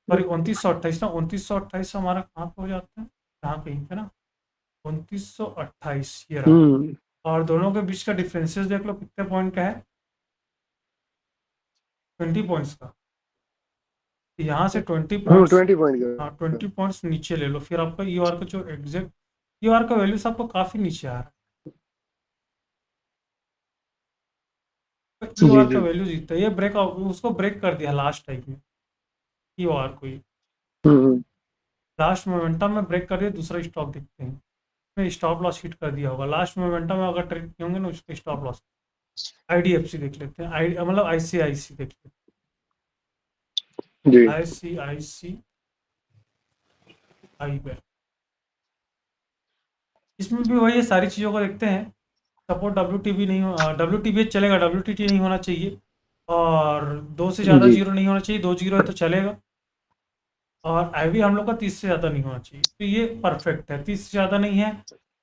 सॉरी 2928 ना, 2928 हमारा कहाँ पे हो जाता है, यहाँ कहीं पे ना 2928 ये रहा। और दोनों के बीच का डिफरेंसेस देख लो कितने पॉइंट का है, 20 पॉइंट्स का। यहाँ से 20 पॉइंट्स, 20 पॉइंट हाँ 20 पॉइंट्स नीचे ले लो, फिर आपका EOR का जो एग्जैक्ट EOR का वैल्यूज आपको काफ़ी नीचे आ रहा है। जी EOR जी। का वैल्यू जीतता है, ये ब्रेक उसको ब्रेक कर दिया लास्ट टाइम में, EOR को ही लास्ट मोमेंटम में ब्रेक कर दिया। दूसरा स्टॉक देखते हैं, में स्टॉप लॉस हिट कर दिया होगा लास्ट मोमेंटम में, अगर ट्रेड किए होंगे ना उसके स्टॉप लॉस। IDFC देख लेते हैं, मतलब ICIC देख लेते जी। हैं, ICICI बैंक, इसमें भी वही है, सारी चीज़ों को देखते हैं। सपोर्ट WTB नहीं हो, WTB चलेगा, WTT नहीं होना चाहिए, और 2 से ज़्यादा जी। जीरो नहीं होना चाहिए, 2 जीरो है तो चलेगा। और IV हम लोग का 30 से ज़्यादा नहीं होना चाहिए, तो ये परफेक्ट है, 30 से ज़्यादा नहीं है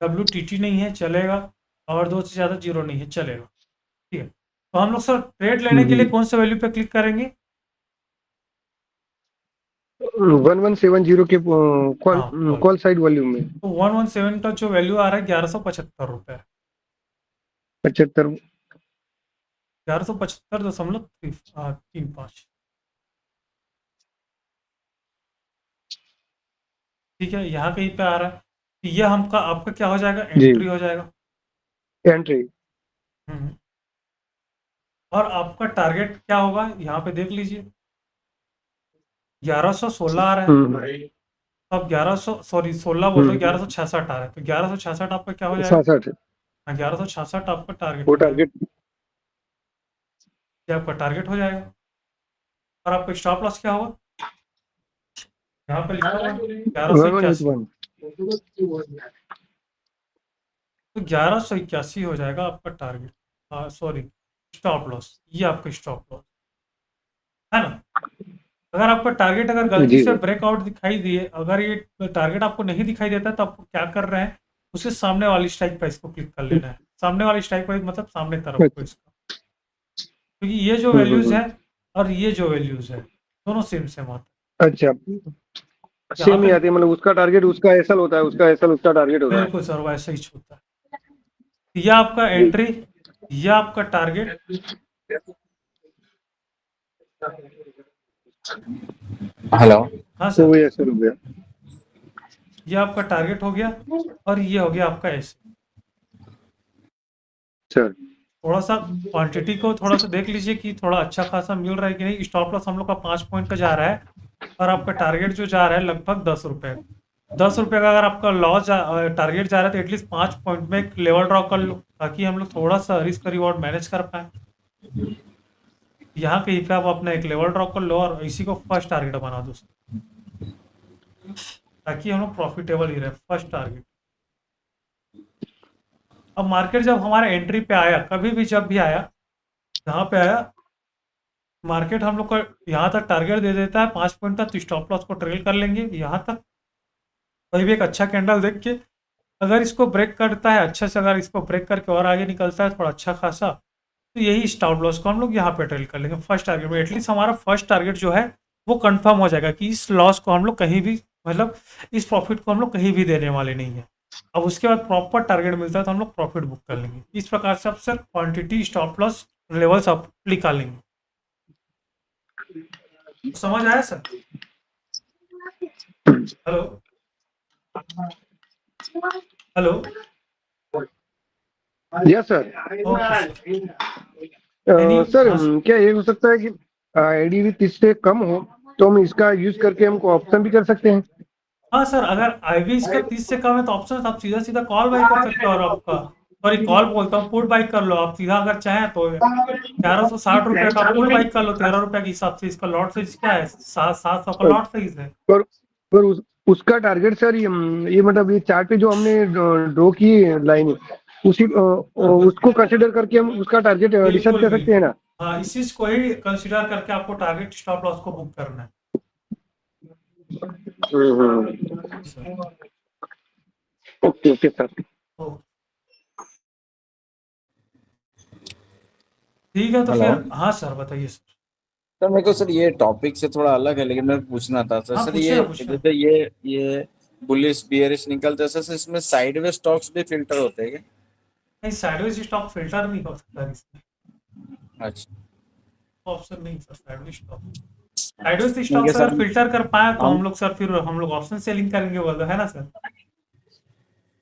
WTT नहीं है चलेगा, और 2 से ज़्यादा जीरो नहीं है चलेगा। ठीक है, तो हम लोग सर ट्रेड लेने के लिए कौन से वैल्यू पे क्लिक करेंगे? 1170 के हाँ, कॉल साइड वॉल्यूम में तो 117 का जो वैल्यू आ रहा है 1175 रुपये, 75। 1175.35। ठीक है, यहाँ कहीं पे आ रहा है, तो ये हमका आपका क्या हो जाएगा, जी। एंट्री हो जाएगा। एंट्री। हम्म। और आपका टारगेट क्या होगा यहाँ पे देख लीजिए, 1116 आ रहा है, अब 16 बोल रहे 1166 आ रहा है, तो 1166 आपका क्या हो जाएगा, 66 हाँ 1166 आपका टारगेट वो हो जाएगा। टारगेट। ये आपका टारगेट हो जाएगा। और आपका स्टॉप लॉस क्या होगा, यहाँ पे लिखा हुआ है 1181, 1181। तो 1181 हो जाएगा आपका टारगेट, सॉरी स्टॉप लॉस, ये आपका स्टॉप लॉस है ना। अगर आपका टारगेट अगर गलती जी से सर। ब्रेकआउट दिखाई दिए, अगर ये टारगेट आपको नहीं दिखाई देता तो आपको क्या कर रहे हैं, उसके सामने वाली स्ट्राइक प्राइस को क्लिक कर लेना है। सामने वाली स्ट्राइक प्राइस मतलब सामने तरफ को अच्छा। इसका, क्योंकि ये जो वैल्यूज है और ये जो वैल्यूज है दोनों सेम सेम आते अच्छा, हैं। सेम ही यहाँ आती है, मतलब उसका टारगेट उसका एसएल होता है, उसका एसएल उसका टारगेट पे होता है। बिल्कुल सर वैसा ही होता है। ये आपका एंट्री, ये आपका टारगेट, हेलो। हाँ तो सर, वो एसएल हो गया। ये आपका टारगेट हो गया और ये हो गया आपका ऐसे। सर थोड़ा सा क्वांटिटी को थोड़ा सा देख लीजिए कि थोड़ा अच्छा खासा मिल रहा है कि नहीं। स्टॉप लॉस हम लोग का 5 पॉइंट का जा रहा है और आपका टारगेट जो जा रहा है लगभग 10 रुपये। 10 रुपये का अगर आपका लॉस टारगेट जा रहा है तो एटलीस्ट 5 पॉइंट में एक लेवल ड्रॉ कर लो, ताकि हम लोग थोड़ा सा रिस्क रिवॉर्ड मैनेज कर पाए। यहाँ कहीं पे आप अपना एक लेवल ड्रॉ कर लो और इसी को फर्स्ट टारगेट बना दो, ताकि हम लोग प्रॉफिटेबल ही रहे। First target. अब मार्केट जब हमारा एंट्री पे आया, कभी भी जब भी आया, यहाँ पे आया मार्केट हम लोग का यहाँ तक टारगेट दे देता है 5 पॉइंट का, तो स्टॉप लॉस को ट्रेल कर लेंगे यहाँ तक। कोई भी एक अच्छा कैंडल देख के अगर इसको ब्रेक करता है अच्छे से, अगर इसको ब्रेक करके और आगे निकलता है थोड़ा अच्छा खासा, तो यही स्टॉप लॉस को हम लोग यहाँ पे ट्रेल कर लेंगे फर्स्ट टारगेट में। एटलीस्ट हमारा फर्स्ट टारगेट जो है वो कंफर्म हो जाएगा कि इस लॉस को हम लोग कहीं भी, मतलब इस प्रॉफिट को हम लोग कहीं भी देने वाले नहीं है। अब उसके बाद प्रॉपर टारगेट मिलता है तो हम लोग प्रॉफिट बुक कर लेंगे। इस प्रकार से आप sir quantity stop loss levels आप निकालेंगे। समझ आया sir? Hello hello. Yes sir. Okay sir हाँ क्या ये हो सकता है कि आईडीवी 30 से कम हो तो हम इसका यूज करके हमको ऑप्शन भी कर सकते हैं? हाँ सर, अगर आईवी इसका 30 से कम है तो ऑप्शन आप सीधा सीधा कॉल बाई कर सकते हो। और आपका सॉरी कॉल बोलता हूँ, पुट बाई कर लो आप सीधा, अगर चाहें तो 1160 रुपये का पुट बाई कर लो 13 रुपये के हिसाब से। इसका लॉट साइज क्या है, 700 का लॉट साइज है। पर उसका टारगेट सर ये मतलब ये चार्ट पे जो हमने ड्रॉ की लाइन उसी उसको कंसिडर करके हम उसका टारगेट डिसाइड कर सकते हैं ना? हाँ, इस चीज को ही कंसिडर करके आपको टारगेट स्टॉप लॉस को बुक करना है। Okay okay sir. ठीक है, तो हेलो। फिर हाँ सर बताइए सर। सर मेरे को सर ये टॉपिक से थोड़ा अलग है, लेकिन मैं पूछना था सर। हाँ, सर पूछिए ये ना, पूछिए। जैसे ये बुलिश बियरिश निकलता है सर, इसमें साइडवेज स्टॉक्स भी फिल्टर होते हैं क्या? नहीं, साइडवेज स्टॉक फिल्टर नहीं हो सकता इसमें, अच्छा। ऑप्शन नहीं सर साइडवेज स्टॉक। साइडवेज ठीक स्टॉक है अगर सर। फिल्टर कर पाए तो हम हम लोग सर फिर हम लोग ऑप्शन सेलिंग करेंगे, बोल रहे है ना सर।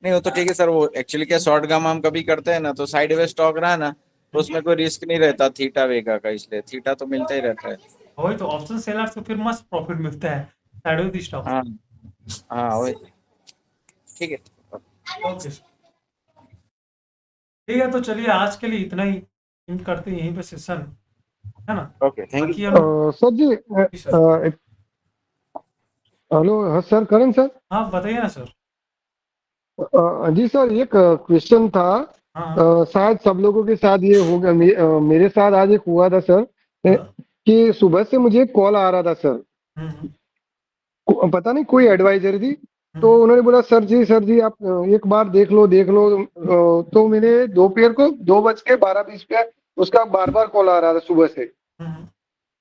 नहीं, वो तो ठीक है सर। वो एक्चुअली क्या शॉर्ट गम हम कभी करते हैं ना, तो साइडवेज स्टॉक रहा ना तो उसमें कोई रिस्क नहीं रहता थीटा वेगा का, इसलिए थीटा तो मिलता ही रहता है। वही तो ऑप्शन सेलर से फिर मस्त प्रॉफिट मिलता है साइडवेज स्टॉक। हाँ हाँ वही। ठीक है। ओके सर, ठीक है, तो चलिए आज के लिए इतना ही एंड करते हैं यहीं पे सेशन, है ना। ओके, थैंक बाकी यू। हम सर जी जी सर। हेलो। हाँ सर, करण सर। हाँ बताइए ना सर। जी सर, एक क्वेश्चन था। हाँ शायद सब लोगों के साथ ये होगा, मेरे साथ आज एक हुआ था सर, हाँ। कि सुबह से मुझे कॉल आ रहा था सर। हम्म। पता नहीं कोई एडवाइजर थी, तो उन्होंने बोला सर जी आप एक बार देख लो। तो मैंने दोपहर को 2:12:20 पे उसका बार कॉल आ रहा था सुबह से।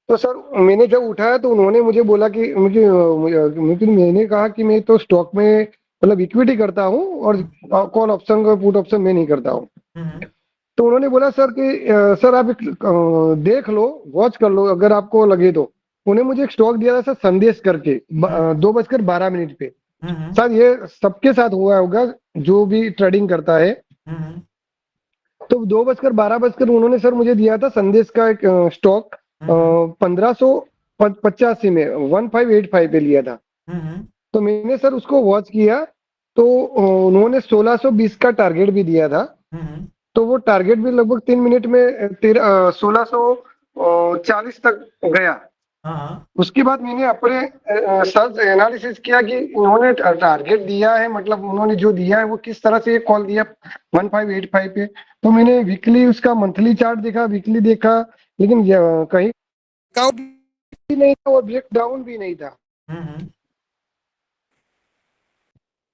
तो सर मैंने जब उठाया तो उन्होंने मुझे बोला कि मैंने कहा कि मैं तो स्टॉक में मतलब इक्विटी करता हूँ और कॉल ऑप्शन का पुट ऑप्शन मैं नहीं करता हूँ। तो उन्होंने बोला सर कि सर आप देख लो, वॉच कर लो अगर आपको लगे तो। उन्हें मुझे एक स्टॉक दिया था सर संदेश करके 2:12 पे। सर ये सबके साथ हुआ होगा जो भी ट्रेडिंग करता है। तो 2:12 उन्होंने सर मुझे दिया था संदेश का एक स्टॉक 1585 में 1585 पे लिया था। तो मैंने सर उसको वॉच किया तो उन्होंने 1620 का टारगेट भी दिया था। तो वो टारगेट भी लगभग 3 मिनट में 1640 तक गया। उसके बाद मैंने अपने सर्च एनालिसिस किया कि उन्होंने टारगेट दिया है, मतलब उन्होंने जो दिया है वो किस तरह से कॉल दिया 1585 पे। तो मैंने वीकली उसका मंथली चार्ट देखा, वीकली देखा, लेकिन कहीं भी नहीं था और ब्रेक डाउन भी नहीं था।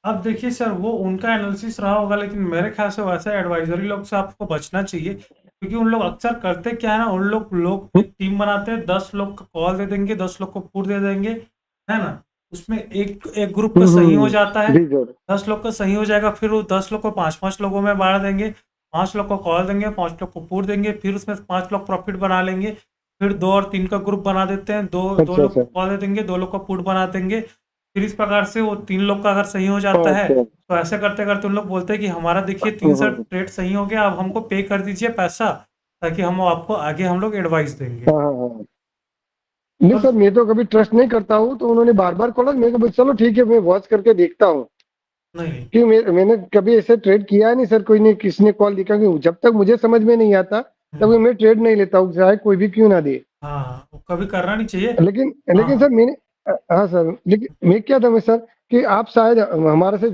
अब देखिए सर वो उनका एनालिसिस रहा होगा, लेकिन मेरे ख्याल से वैसे एडवाइजरी लोग से आपको बचना चाहिए, क्योंकि उन लोग अक्सर करते क्या है ना, उन लोग एक टीम बनाते हैं, 10 लोग को कॉल दे देंगे, 10 लोग को पुट दे देंगे, है ना। उसमें एक ग्रुप का सही हो जाता है, 10 लोग का सही हो जाएगा, फिर वो 10 लोग को 5-5 लोगों में बांट देंगे, 5 लोग को कॉल देंगे, 5 लोग को पुट देंगे, फिर उसमें 5 लोग प्रॉफिट बना लेंगे, फिर 2 और 3 का ग्रुप बना देते हैं, दो लोग को कॉल दे देंगे, 2 लोग को पुट बना देंगे। फिर इस प्रकार से वो 3 लोग का अगर सही हो जाता है तो ऐसे करते करते उन लोग बोलते हैं कि हमारा देखिए 3 से ट्रेड सही हो गया, अब हमको पे कर दीजिए पैसा, ताकि हम आपको आगे हम लोग एडवाइस देंगे। नहीं सर मैं तो कभी ट्रस्ट नहीं करता हूँ, तो उन्होंने बार कॉल, मैं कहा चलो ठीक है मैं वॉच करके देखता हूँ। नहीं कि मैंने कभी ऐसे ट्रेड किया नहीं सर, कोई नहीं किसने कॉल दिखा, जब तक मुझे समझ में नहीं आता तब मैं ट्रेड नहीं लेता हूँ, चाहे कोई भी क्यों ना दे। हाँ वो कभी करना नहीं चाहिए। लेकिन सर मैंने हाँ सर, लेकिन मैं क्या था मैं सर कि आप शायद हमारे से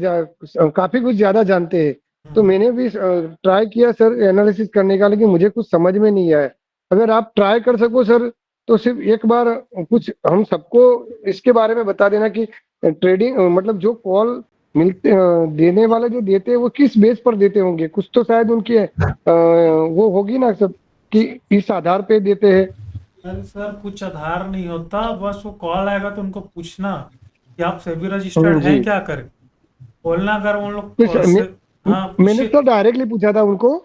काफी कुछ ज्यादा जानते हैं, तो मैंने भी ट्राई किया सर एनालिसिस करने का, लेकिन मुझे कुछ समझ में नहीं आया। अगर आप ट्राई कर सको सर तो सिर्फ एक बार कुछ हम सबको इसके बारे में बता देना कि ट्रेडिंग मतलब जो कॉल मिलते देने वाले जो देते हैं वो किस बेस पर देते होंगे, कुछ तो शायद उनकी वो होगी ना सब कि इस आधार पे देते हैं। अरे सर कुछ आधार नहीं होता, बस वो कॉल आएगा तो उनको पूछना कि आप सेबी रजिस्टर्ड हैं क्या, करें बोलना। अगर उन लोग हाँ मैंने तो डायरेक्टली पूछा था उनको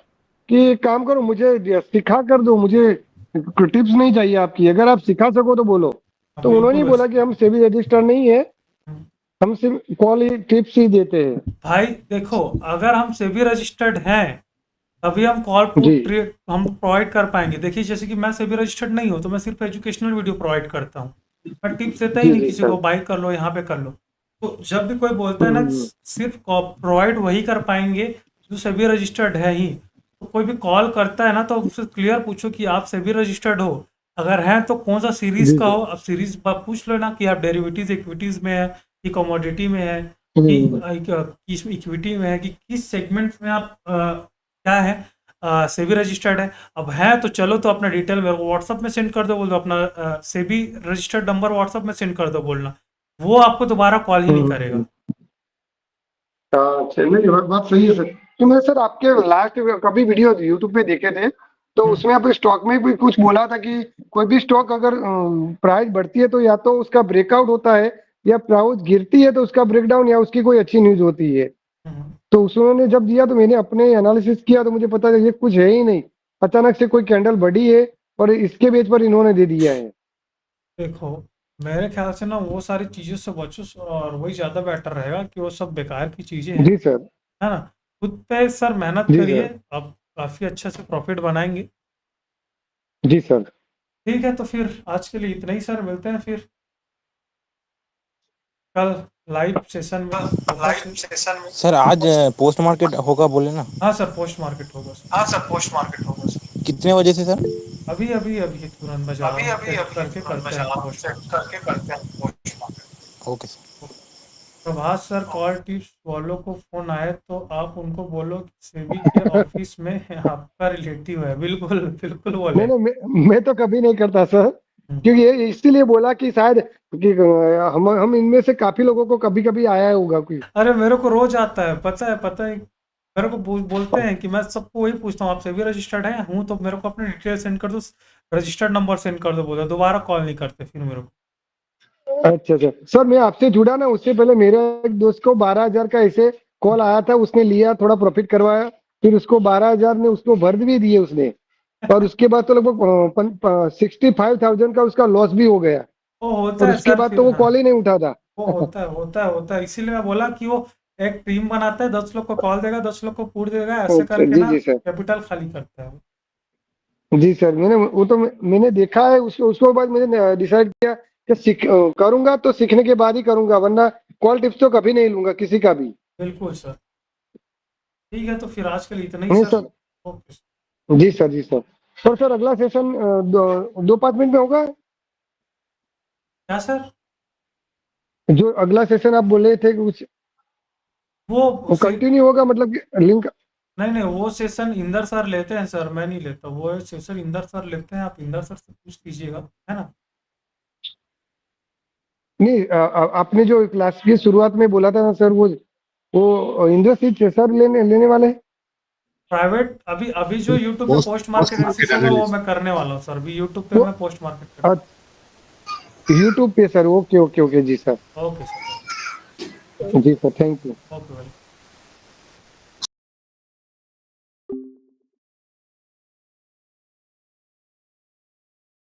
कि एक काम करो मुझे सिखा कर दो, मुझे टिप्स नहीं चाहिए आपकी, अगर आप सिखा सको तो बोलो। तो उन्होंने बोला कि हम सेबी रजिस्टर्ड नहीं है, हम सिर्फ कॉल ही टिप्स ही देते हैं। भाई देखो अगर हम सेबी रजिस्टर्ड हैं तभी हम कॉल पुट हम प्रोवाइड कर पाएंगे। देखिए जैसे कि मैं सेबी रजिस्टर्ड नहीं हूँ तो मैं सिर्फ एजुकेशनल वीडियो प्रोवाइड करता हूँ, मैं टिप्स देता ही नहीं किसी को, बाई कर लो यहाँ पे कर लो। तो जब भी कोई बोलता है ना सिर्फ प्रोवाइड वही कर पाएंगे जो सेबी रजिस्टर्ड है ही। तो कोई भी कॉल करता है ना तो उससे क्लियर पूछो कि आप सेबी रजिस्टर्ड हो, अगर हैं तो कौन सा सीरीज का हो। अब सीरीज पूछ लो ना कि आप डेरिवेटिव्स इक्विटीज में है कि कमोडिटी में है कि किस इक्विटी में है कि किस सेगमेंट में आप क्या है सेबी रजिस्टर्ड है। अब है तो चलो तो अपना डिटेल मेरे को व्हाट्सअप में सेंड कर दो, बोल दो अपना सेबी रजिस्टर्ड नंबर व्हाट्सअप में सेंड कर दो, बोलना वो आपको दोबारा कॉल ही नहीं करेगा। नहीं बात सही है सर। तो मैं सर आपके लास्ट कभी वीडियो यूट्यूब पे देखे थे तो उसमें आप स्टॉक में भी कुछ बोला था कि कोई भी स्टॉक अगर प्राइस बढ़ती है तो या तो उसका ब्रेकआउट होता है या प्राइस गिरती है तो उसका ब्रेकडाउन या उसकी कोई अच्छी न्यूज होती है। तो उन्होंने जब दिया तो मैंने अपने एनालिसिस किया तो मुझे पता ये कुछ है ही नहीं, अचानक से कोई कैंडल बढ़ी है और इसके बेस पर इन्होंने दे दिया है। देखो मेरे ख्याल से ना वो सारी चीजों से बचो और वही ज्यादा बेटर रहेगा कि वो सब बेकार की चीजें हैं। जी सर। है ना, खुद पे सर मेहनत करिए, आप काफी अच्छे से प्रॉफिट बनाएंगे। जी सर। ठीक है तो फिर आज के लिए इतना ही सर, मिलते हैं फिर कल लाइव सेशन में। सर आज पोस्ट मार्केट होगा बोले ना? हाँ सर पोस्ट मार्केट होगा सर। कितने बजे से सर? अभी तुरंत मैं जा रहा हूँ, करके करते हैं post market. Okay sir. Prabhas sir call tips वालों को फोन आए तो आप उनको बोलो कि सेबी के ऑफिस में आपका रिलेटिव है। बिल्कुल बिल्कुल बोले। नहीं मैं तो कभी नहीं करता सर, क्योंकि ये इसीलिए बोला कि शायद कि हम इनमें से काफी लोगों को कभी कभी आया होगा कोई। अरे मेरे को रोज आता है, पता है मेरे को बोलते हैं कि मैं सबको वही पूछता हूँ, आप सभी रजिस्टर्ड है हूँ, तो मेरे को अपने डिटेल सेंड कर दो, रजिस्टर्ड नंबर सेंड कर दो, बोलते दोबारा कॉल नहीं करते फिर मेरे को। अच्छा सर, मैं आपसे जुड़ा ना, उससे पहले मेरे एक दोस्त को 12,000 का ऐसे कॉल आया था, उसने लिया, थोड़ा प्रॉफिट करवाया, फिर उसको 12,000 ने उसको भर भी दिए उसने, और उसके बाद तो लगभग 65,000 का उसका लॉस भी हो गया, वो होता और है उसके सर, बाद फिर तो वो हाँ, कॉल ही नहीं उठाता। वो होता है, इसीलिए मैं बोला कि वो एक टीम बनाता है, 10 लोग को कॉल देगा, 10 लोग को पूछ देगा, ऐसे अच्छा, करके ना जी सर, कैपिटल खाली करता है। जी सर, मैंने देखा है, उसके बाद मैंने डिसाइड किया कि करूंगा तो सीखने के बाद ही करूंगा, वरना कॉल टिप्स तो कभी नहीं लूंगा किसी का भी। बिल्कुल सर, ठीक है, तो फिर आज के लिए इतना ही नहीं सर। Sir, okay sir. जी सर, जी सर। और सर अगला सेशन 2-5 मिनट में होगा? क्या सर? जो अगला सेशन आप बोले थे कुछ, वो वो कंटिन्यू होगा, मतलब लिंक? नहीं, वो सेशन इंदर सर लेते हैं सर, मैं नहीं लेता, वो सेशन इंदर सर लेते हैं, आप इंदर सर से पूछ लीजिएगा, है ना। नहीं, आपने जो क्लास की शुरुआत में बोला था ना सर, वो इंद्रजीत सर लेने वाले हैं? प्राइवेट अभी जो यूट्यूब पे पोस्ट मार्केट एनालिसिस होगा वो मैं करने वाला हूँ सर, अभी यूट्यूब पे वो मैं पोस्ट मार्केट कर। यूट्यूब पे सर? ओके ओके ओके, जी sir, okay sir, ji sir, thank you. Okay welcome.